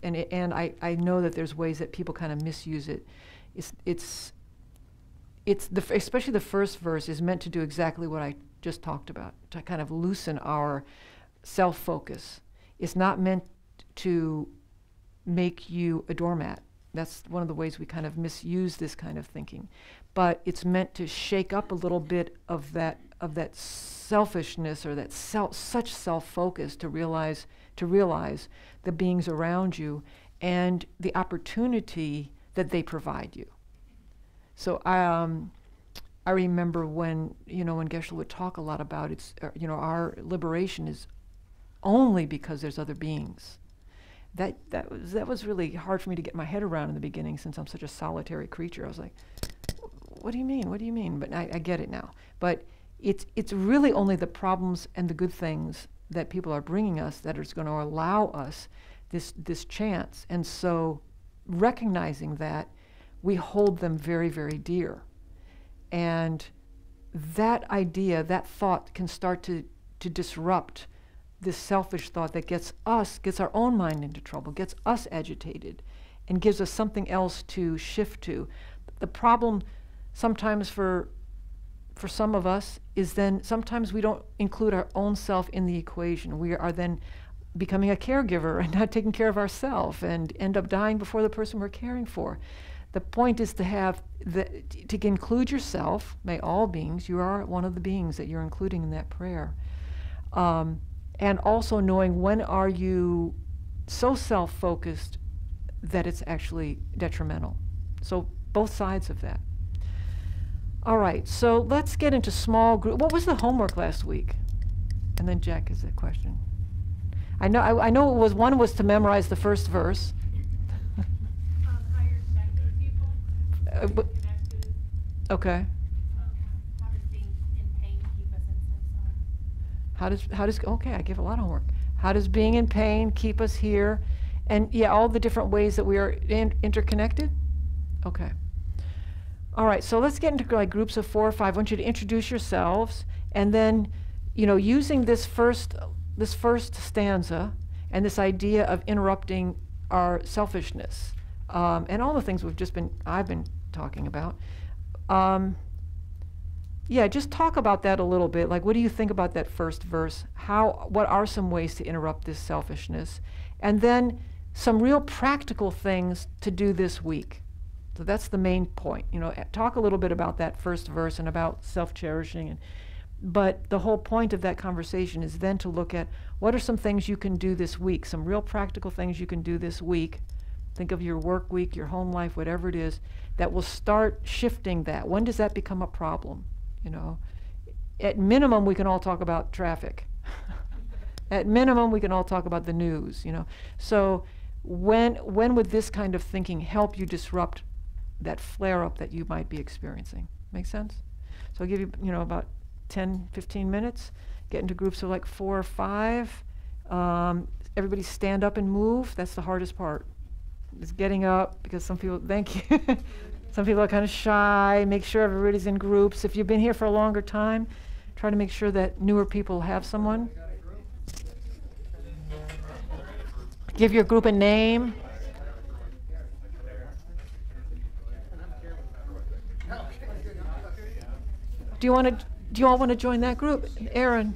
And I know that there's ways that people kind of misuse it. Especially the first verse is meant to do exactly what I just talked about, to kind of loosen our self-focus. It's not meant to make you a doormat. That's one of the ways we kind of misuse this kind of thinking. But it's meant to shake up a little bit of that selfishness or that such self-focus to realize the beings around you and the opportunity that they provide you. So I remember when Geshe would talk a lot about our liberation is only because there's other beings. That was really hard for me to get my head around in the beginning, since I'm such a solitary creature. I was like, what do you mean? What do you mean? But I get it now. But it's really only the problems and the good things that people are bringing us that is going to allow us this chance. And so recognizing that, we hold them very, very dear. And that idea, that thought can start to disrupt this selfish thought that gets our own mind into trouble, gets us agitated, and gives us something else to shift to. The problem sometimes for some of us is then sometimes we don't include our own self in the equation. We are then becoming a caregiver and not taking care of ourselves and end up dying before the person we're caring for. The point is to include yourself. May all beings, you are one of the beings that you're including in that prayer. And also knowing when are you so self-focused that it's actually detrimental. So both sides of that. All right, so let's get into small group. What was the homework last week? And then Jack has a question. I know one was to memorize the first verse. Higher connected people. Okay. How does being in pain keep us in samsara? Okay, I give a lot of homework. How does being in pain keep us here? And yeah, all the different ways that we are interconnected? Okay. All right, so let's get into like groups of 4 or 5. I want you to introduce yourselves, and then, using this first this first stanza and this idea of interrupting our selfishness, and all the things I've been talking about. Yeah, just talk about that a little bit. Like, what do you think about that first verse? What are some ways to interrupt this selfishness? And then some real practical things to do this week. So that's the main point. Talk a little bit about that first verse and about self-cherishing. But the whole point of that conversation is then to look at what are some things you can do this week, some real practical things you can do this week. Think of your work week, your home life, whatever it is, that will start shifting that. When does that become a problem? At minimum, we can all talk about traffic. At minimum, we can all talk about the news. So when would this kind of thinking help you disrupt that flare-up that you might be experiencing? Make sense? So I'll give you, about 10, 15 minutes. Get into groups of like 4 or 5. Everybody stand up and move. That's the hardest part. Is getting up, because some people, thank you. Some people are kind of shy. Make sure everybody's in groups. If you've been here for a longer time, try to make sure that newer people have someone. Give your group a name. Do you all want to join that group? Aaron,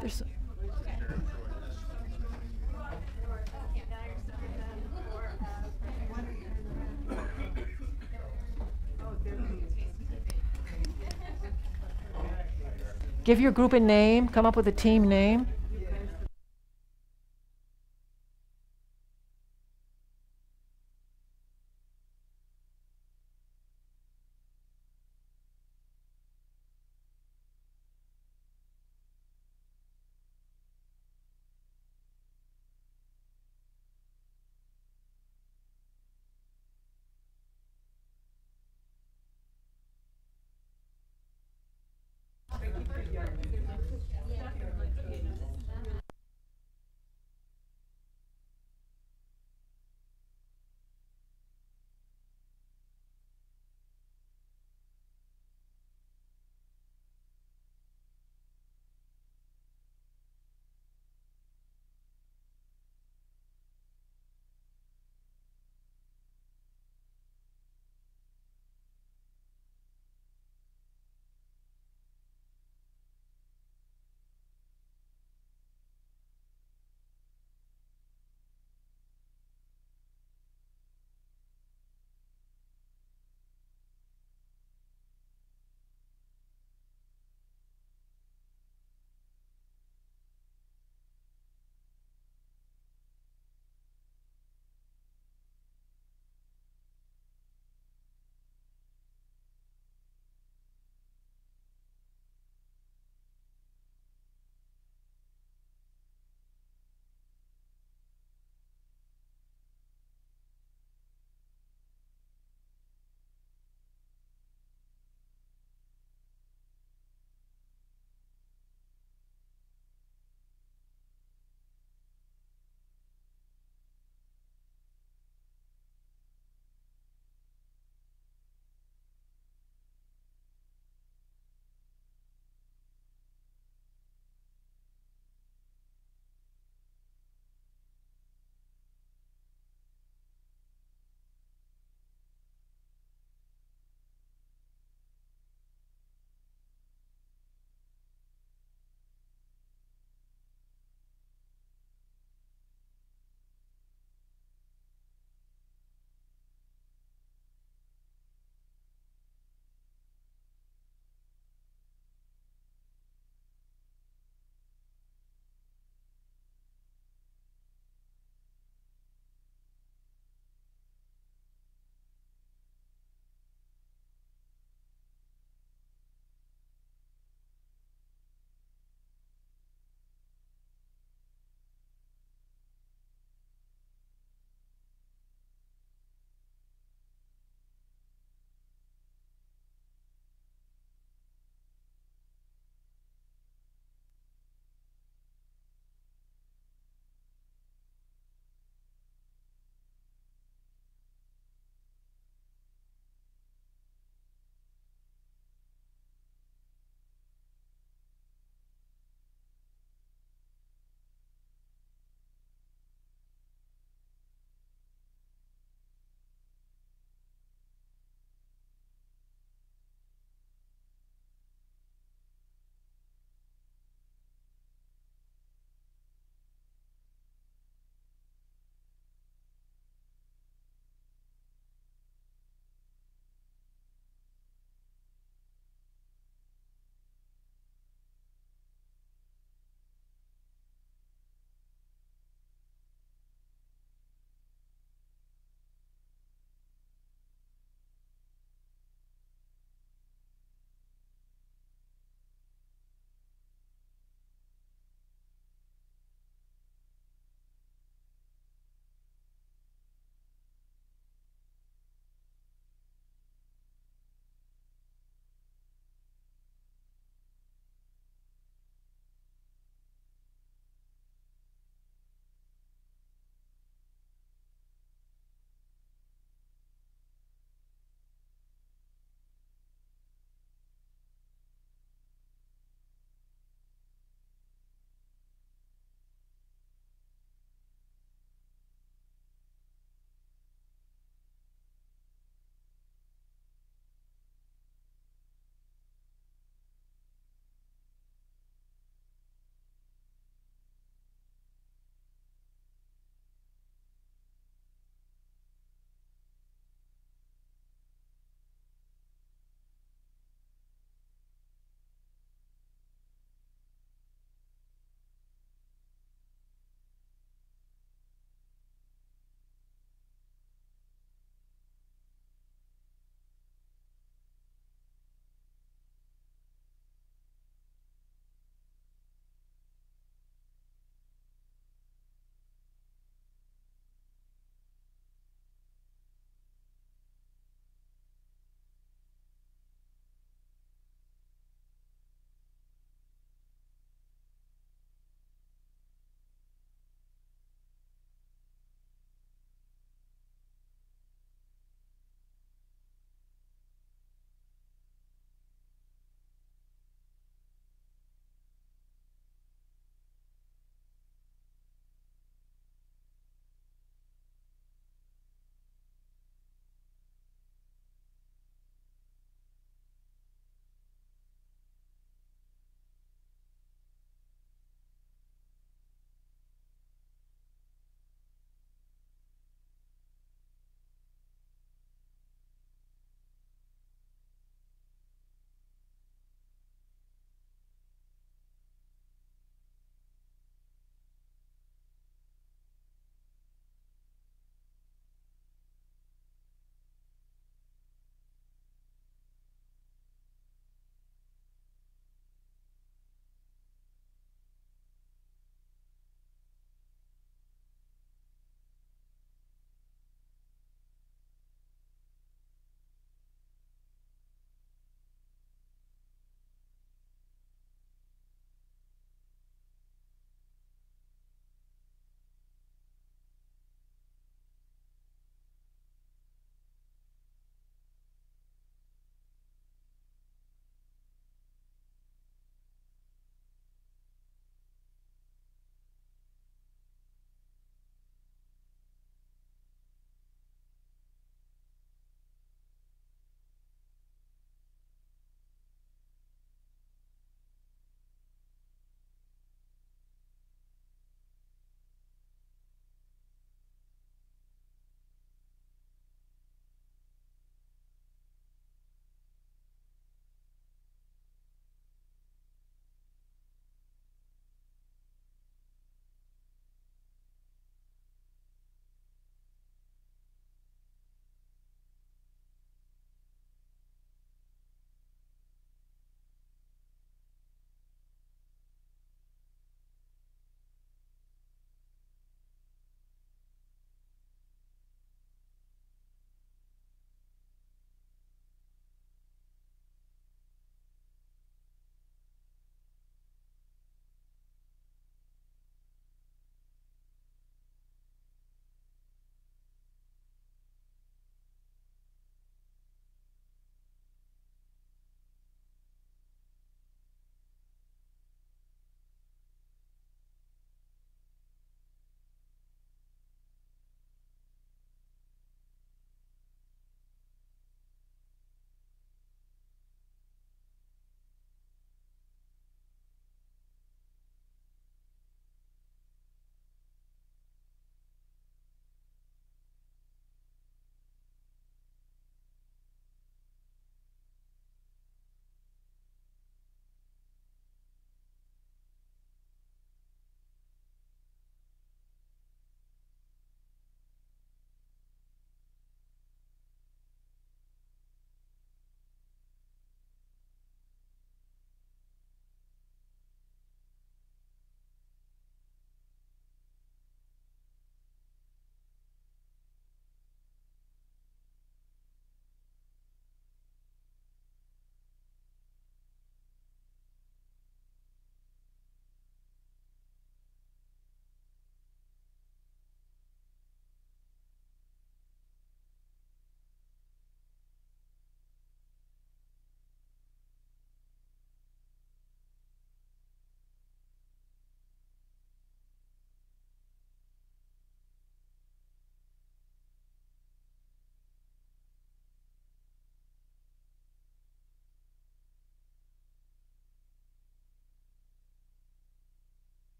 there's. Give your group a name. Come up with a team name.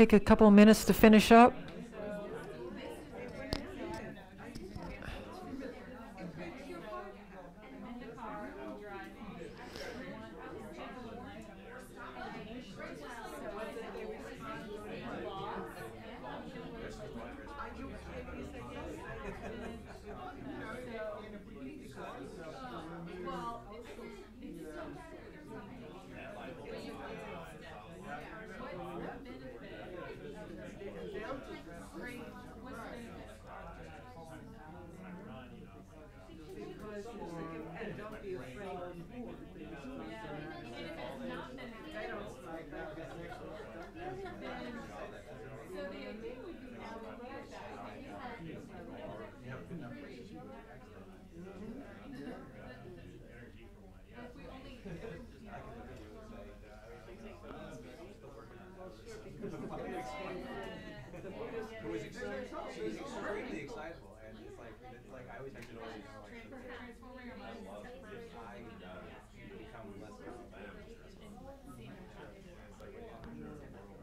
take a couple of minutes to finish up.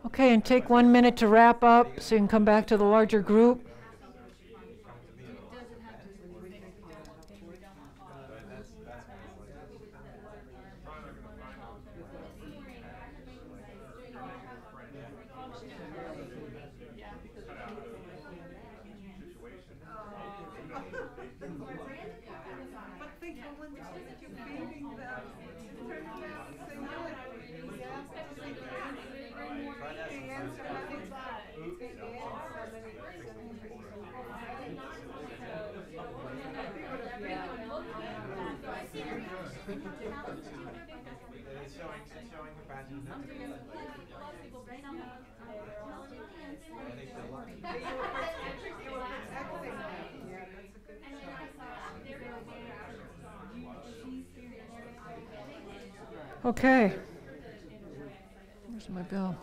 Okay, and take 1 minute to wrap up so you can come back to the larger group. Okay. Where's my bell?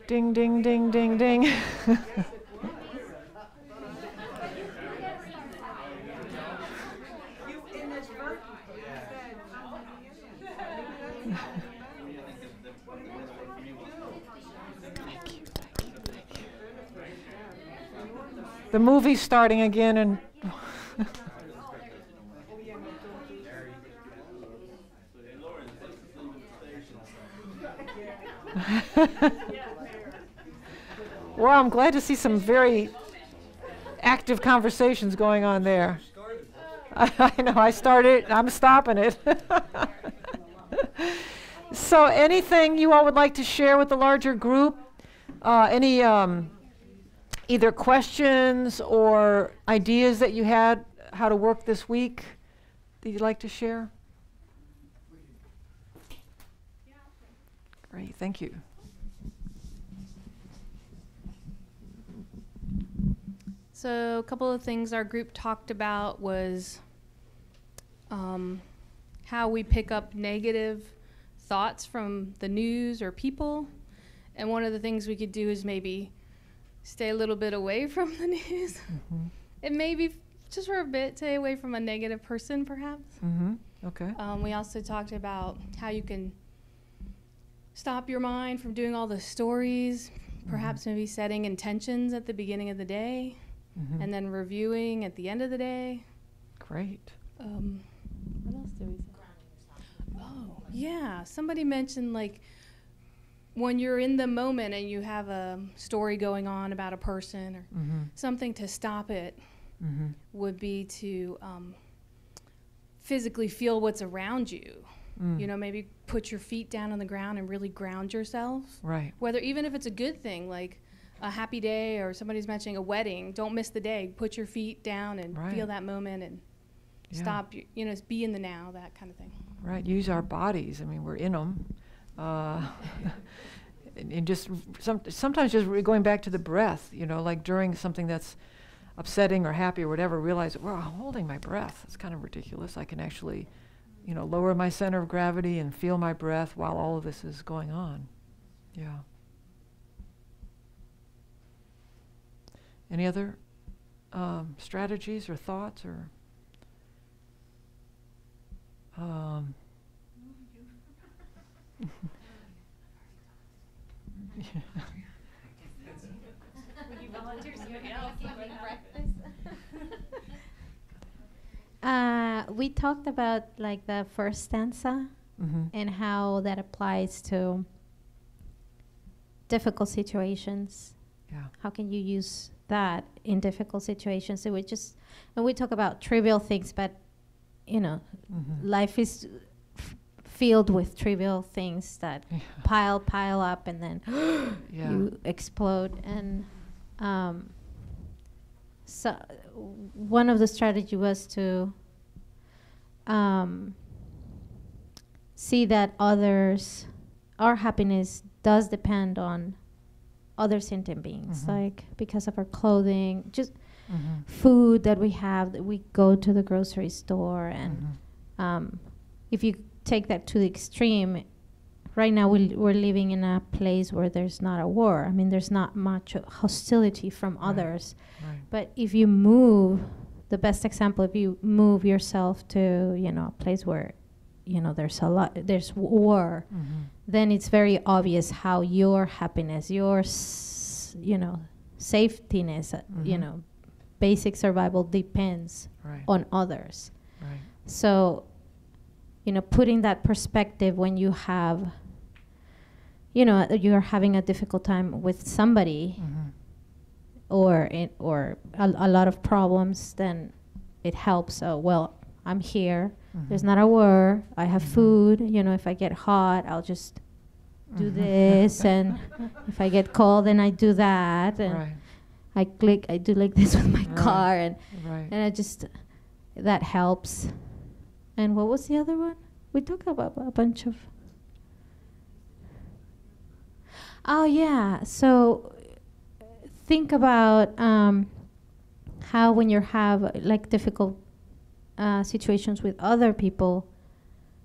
Ding, ding, ding, ding, ding. The movie's starting again, and well, I'm glad to see some very active conversations going on there. I know, I started, I'm stopping it. So anything you all would like to share with the larger group? Any either questions or ideas that you had how to work this week that you'd like to share? Great, thank you. So a couple of things our group talked about was how we pick up negative thoughts from the news or people. And one of the things we could do is maybe stay a little bit away from the news. Mm-hmm. And maybe just for a bit, stay away from a negative person, perhaps. Mm-hmm. Okay. We also talked about how you can stop your mind from doing all the stories, perhaps maybe setting intentions at the beginning of the day, and then reviewing at the end of the day. Great. What else did we say? Oh, yeah. Somebody mentioned, like, when you're in the moment and you have a story going on about a person or something, to stop it would be to physically feel what's around you. You know, maybe put your feet down on the ground and really ground yourself. Right. Whether, even if it's a good thing, like a happy day, or somebody's mentioning a wedding, don't miss the day. Put your feet down and feel that moment and stop, you know, be in the now, that kind of thing. Right, use our bodies. I mean, we're in them. And just sometimes just going back to the breath, you know, like during something that's upsetting or happy or whatever, realize, well, I'm holding my breath. It's kind of ridiculous. I can actually, you know, lower my center of gravity and feel my breath while all of this is going on. Yeah. Any other strategies or thoughts or? Would you volunteer somebody else? We talked about like the first stanza and how that applies to difficult situations. Yeah. How can you use that in difficult situations? So and we talk about trivial things, but you know, life is filled with trivial things that pile up, and then you explode. And so one of the strategy was to see that our happiness does depend on other sentient beings, like because of our clothing, just food that we have, that we go to the grocery store. And if you take that to the extreme, right now we're living in a place where there's not a war. I mean, there's not much hostility from others. Right. But if you move, the best example, if you move yourself to, you know, a place where, you know, there's war, then it's very obvious how your happiness, your, you know, safetiness, you know, basic survival depends on others. Right. So, you know, putting that perspective when you have, you know, you're having a difficult time with somebody, or a lot of problems, then it helps. So, well, I'm here. There's not a war. I have food. You know, if I get hot, I'll just do this, and if I get cold, then I do that, and I do like this with my car, and I just, that helps. And what was the other one? We talked about a bunch of. Oh yeah. So think about how when you have like difficult situations with other people,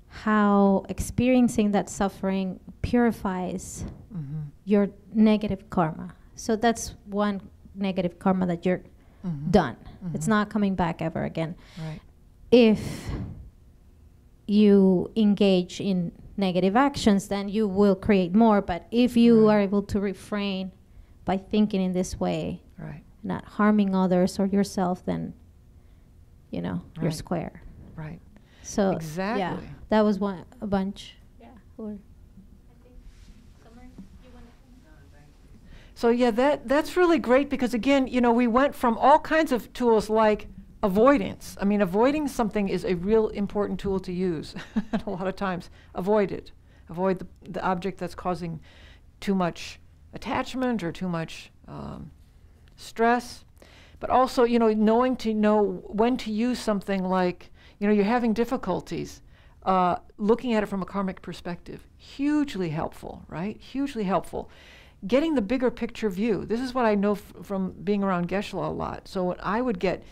how experiencing that suffering purifies your negative karma. So that's one negative karma that you're done. It's not coming back ever again. Right. If you engage in negative actions, then you will create more. But if you are able to refrain by thinking in this way, not harming others or yourself, then, you know, you're square. Right. So exactly. Yeah, that was a bunch. Yeah. So yeah, that's really great, because again, you know, we went from all kinds of tools like avoidance. I mean, avoiding something is a real important tool to use. A lot of times, avoid it. Avoid the object that's causing too much attachment or too much stress. But also, you know, knowing to know when to use something, like, you know, you're having difficulties, looking at it from a karmic perspective. Hugely helpful, right? Hugely helpful. Getting the bigger picture view. This is what I know from being around Geshe-la a lot. So when I would get,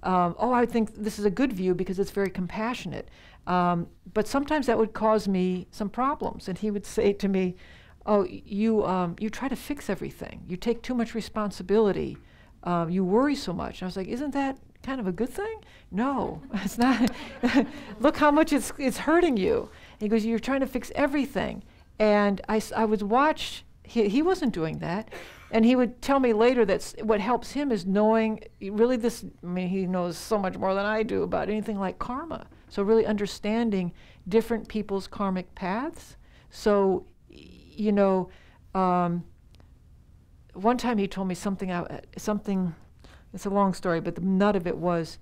I think this is a good view because it's very compassionate. But sometimes that would cause me some problems. And he would say to me, oh, you try to fix everything. You take too much responsibility. You worry so much. And I was like, isn't that kind of a good thing? No, it's not. Look how much it's hurting you. And he goes, you're trying to fix everything. And I would watch. He wasn't doing that. And he would tell me later that what helps him is knowing really this, I mean, he knows so much more than I do about anything like karma. So really understanding different people's karmic paths. So, you know, one time he told me something, it's a long story, but the nut of it was,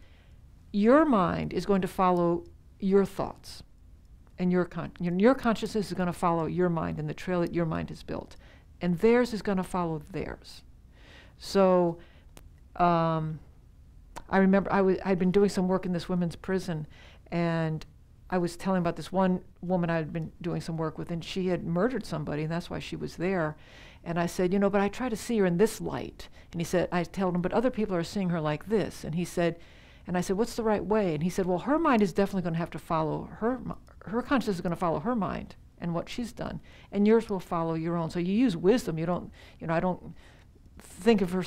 your mind is going to follow your thoughts. And your consciousness is going to follow your mind and the trail that your mind has built. And theirs is going to follow theirs. So I remember I'd been doing some work in this women's prison, and I was telling about this one woman I'd been doing some work with, and she had murdered somebody, and that's why she was there. And I said, you know, but I try to see her in this light. And he said, I told him, but other people are seeing her like this. And he said, and I said, what's the right way? And he said, well, her mind is definitely going to have to follow her consciousness is going to follow her mind and what she's done, and yours will follow your own. So you use wisdom. You don't, you know, I don't think of her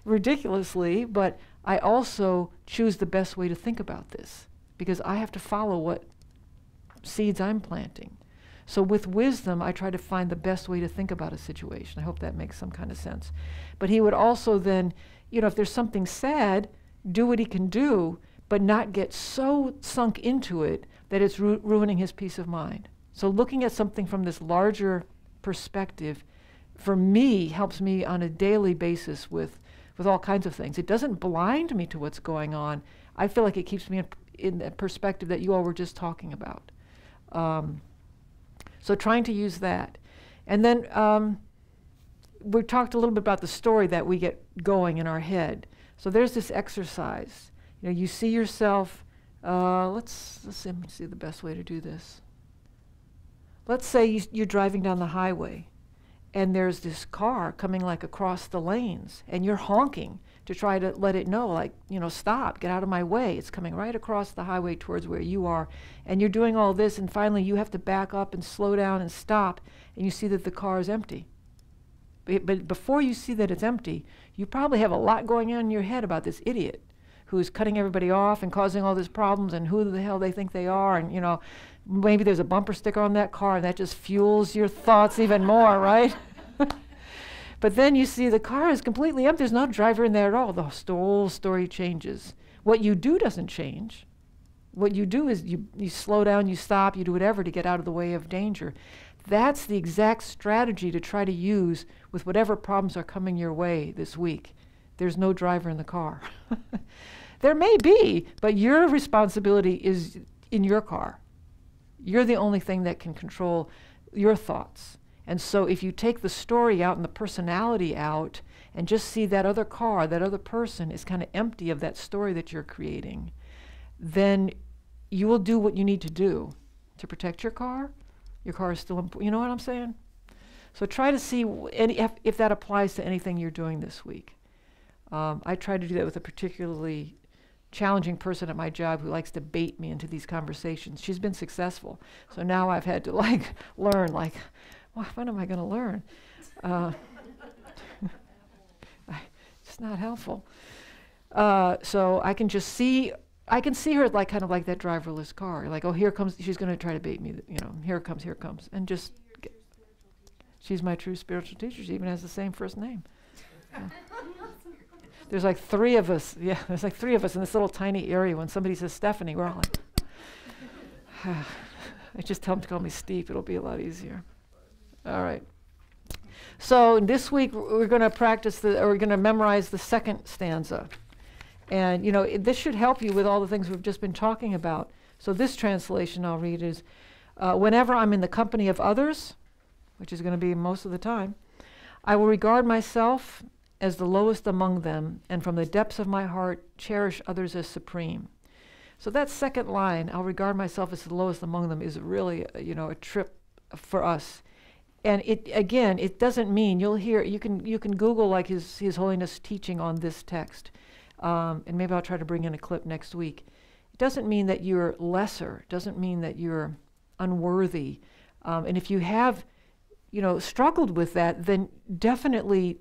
ridiculously, but I also choose the best way to think about this, because I have to follow what seeds I'm planting. So with wisdom, I try to find the best way to think about a situation. I hope that makes some kind of sense. But he would also then, you know, if there's something sad, do what he can do, but not get so sunk into it that it's ruining his peace of mind. So looking at something from this larger perspective, for me, helps me on a daily basis with all kinds of things. It doesn't blind me to what's going on. I feel like it keeps me in the perspective that you all were just talking about. So trying to use that. And then we talked a little bit about the story that we get going in our head. So there's this exercise. You know, you see yourself, let's see the best way to do this. Let's say you're driving down the highway and there's this car coming like across the lanes and you're honking to try to let it know, like, you know, stop, get out of my way. It's coming right across the highway towards where you are. And you're doing all this, and finally you have to back up and slow down and stop, and you see that the car is empty. But before you see that it's empty, you probably have a lot going on in your head about this idiot who's cutting everybody off and causing all these problems, and who the hell they think they are, and, you know, maybe there's a bumper sticker on that car, and that just fuels your thoughts even more, right? But then you see the car is completely empty. There's no driver in there at all. The whole story changes. What you do doesn't change. What you do is you slow down, you stop, you do whatever to get out of the way of danger. That's the exact strategy to try to use with whatever problems are coming your way this week. There's no driver in the car. There may be, but your responsibility is in your car. You're the only thing that can control your thoughts. And so if you take the story out and the personality out and just see that other car, that other person is kind of empty of that story that you're creating, then you will do what you need to do to protect your car. Your car is still important. You know what I'm saying? So try to see if that applies to anything you're doing this week. I try to do that with a particularly challenging person at my job who likes to bait me into these conversations. She's been successful. So now I've had to learn, when am I going to learn? It's not helpful. So I can just see, I can see her kind of like that driverless car. Like, oh, here comes, she's going to try to bait me. You know, here it comes. And just, she's my true spiritual teacher. She even has the same first name. Yeah. There's like 3 of us. Yeah, there's like 3 of us in this little tiny area. When somebody says Stephanie, we're all like, I just tell them to call me Steve. It'll be a lot easier. All right. So this week we're going to practice we're going to memorize the second stanza. And, you know, this should help you with all the things we've just been talking about. So this translation I'll read is, whenever I'm in the company of others, which is going to be most of the time, I will regard myself as the lowest among them, and from the depths of my heart cherish others as supreme. So that second line, I'll regard myself as the lowest among them, is really, a trip for us. And it doesn't mean, you'll hear, you can Google like His Holiness teaching on this text. And maybe I'll try to bring in a clip next week. It doesn't mean that you're lesser. It doesn't mean that you're unworthy. And if you have, struggled with that, then definitely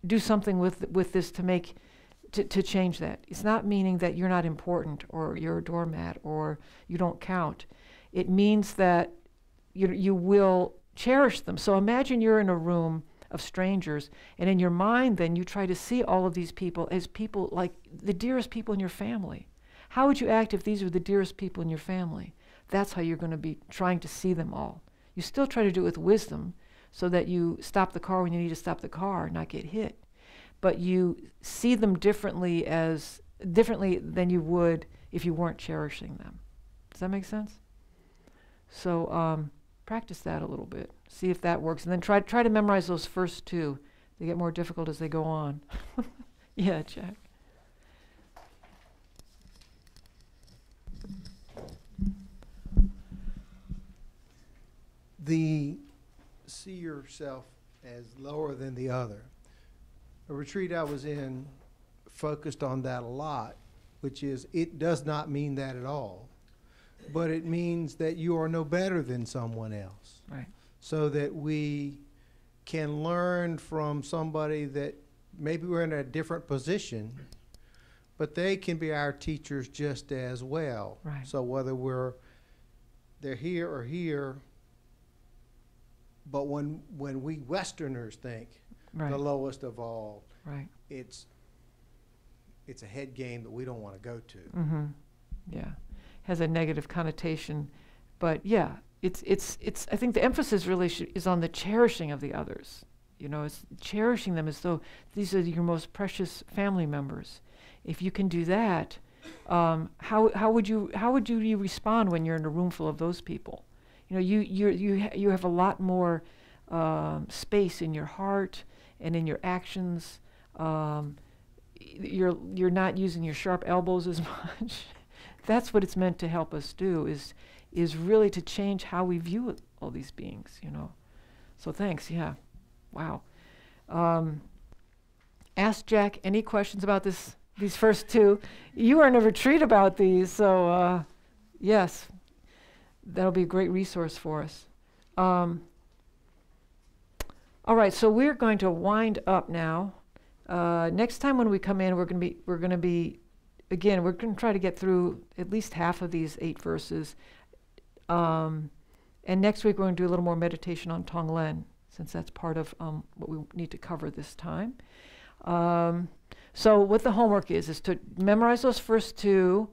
do something with this to change that. It's not meaning that you're not important or you're a doormat or you don't count. It means that you will cherish them. So imagine you're in a room of strangers, and in your mind then you try to see all of these people as people like the dearest people in your family. How would you act if these were the dearest people in your family? That's how you're going to be trying to see them all. You still try to do it with wisdom so that you stop the car when you need to stop the car and not get hit. But you see them differently than you would if you weren't cherishing them. Does that make sense? So practice that a little bit. See if that works. And then try to memorize those first 2. They get more difficult as they go on. Yeah, Jack. See yourself as lower than the other. A retreat I was in focused on that a lot, which is it does not mean that at all, but it means that you are no better than someone else. Right. So that we can learn from somebody that maybe we're in a different position, but they can be our teachers just as well. Right. So whether they're here or here, But when we Westerners think Right. the lowest of all, Right. it's a head game that we don't want to go to. Mm-hmm. Yeah. Has a negative connotation. But yeah, it's I think the emphasis really is on the cherishing of the others. You know, it's cherishing them as though these are your most precious family members. If you can do that, how would you respond when you're in a room full of those people? You know, you have a lot more space in your heart and in your actions. You're not using your sharp elbows as much. That's what it's meant to help us do, is really to change how we view all these beings, you know. So thanks, yeah. Wow. Ask Jack any questions about these first two. You are in a retreat about these, so yes, that'll be a great resource for us. All right, so we're going to wind up now. Next time when we come in, we're going to be again, we're going to try to get through at least half of these 8 verses. And next week, we're going to do a little more meditation on Tonglen, since that's part of what we need to cover this time. So what the homework is to memorize those first 2,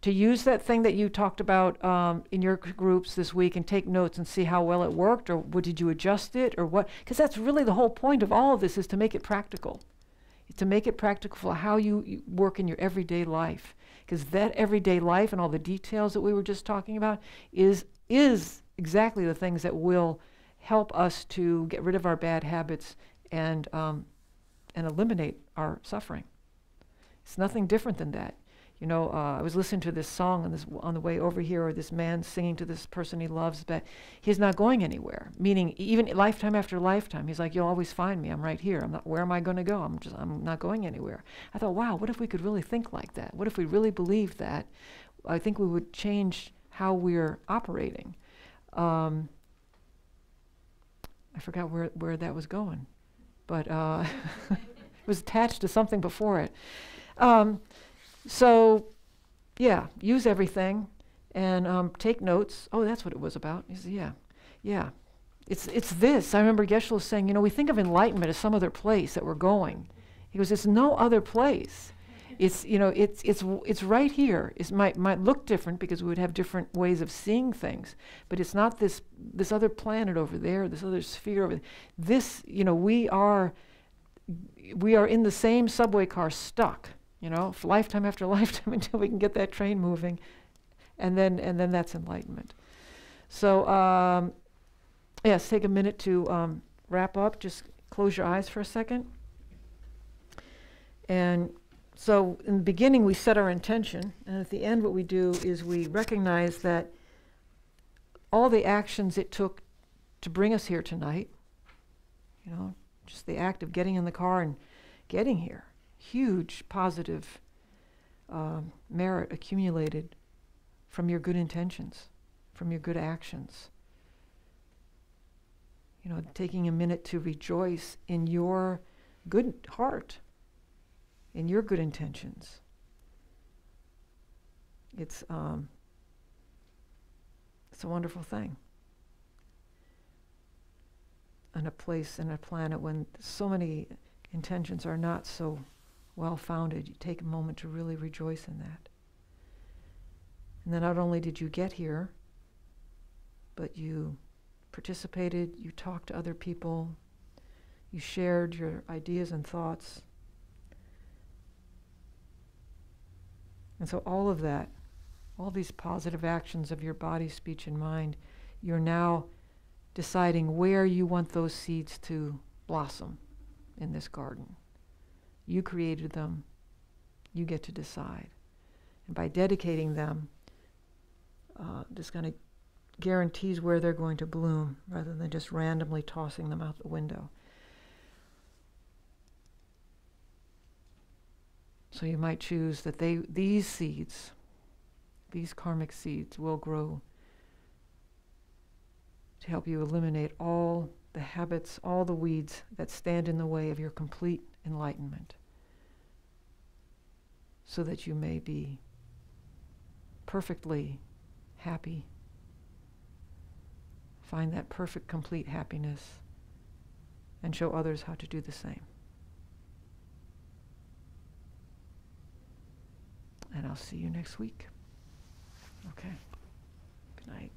to use that thing that you talked about in your groups this week and take notes and see how well it worked, or what did you adjust it, or what? Because that's really the whole point of all of this, is to make it practical. To make it practical for how you work in your everyday life. Because that everyday life and all the details that we were just talking about is exactly the things that will help us to get rid of our bad habits and eliminate our suffering. It's nothing different than that. You know, I was listening to this song on the way over here, or this man singing to this person he loves, but he's not going anywhere. Meaning, even lifetime after lifetime, he's like, "You'll always find me. I'm right here. Where am I going to go? I'm not going anywhere." I thought, wow, what if we could really think like that? What if we really believed that? I think we would change how we're operating. I forgot where that was going, but it was attached to something before it. So, yeah, use everything and take notes. Oh, that's what it was about. He said, yeah. It's this. I remember Geshe saying, you know, we think of enlightenment as some other place that we're going. He goes, it's no other place. It's, you know, it's right here. It might look different because we would have different ways of seeing things, but it's not this other planet over there, this other sphere over there. This, you know, we are in the same subway car stuck. You know, lifetime after lifetime until we can get that train moving, and then that's enlightenment. So yes, take a minute to wrap up. Just close your eyes for a second. And so in the beginning, we set our intention, and at the end, what we do is we recognize that all the actions it took to bring us here tonight, you know, just the act of getting in the car and getting here. Huge positive merit accumulated from your good intentions, from your good actions. You know, taking a minute to rejoice in your good heart, in your good intentions. It's a wonderful thing. On a place and a planet when so many intentions are not so well-founded, you take a moment to really rejoice in that. And then not only did you get here, but you participated, you talked to other people, you shared your ideas and thoughts. And so all of that, all these positive actions of your body, speech, and mind, you're now deciding where you want those seeds to blossom in this garden. You created them. You get to decide. And by dedicating them, this kind of guarantees where they're going to bloom rather than just randomly tossing them out the window. So you might choose that these seeds, these karmic seeds, will grow to help you eliminate all the habits, all the weeds that stand in the way of your complete enlightenment, so that you may be perfectly happy, find that perfect, complete happiness and show others how to do the same. And I'll see you next week. Okay. Good night.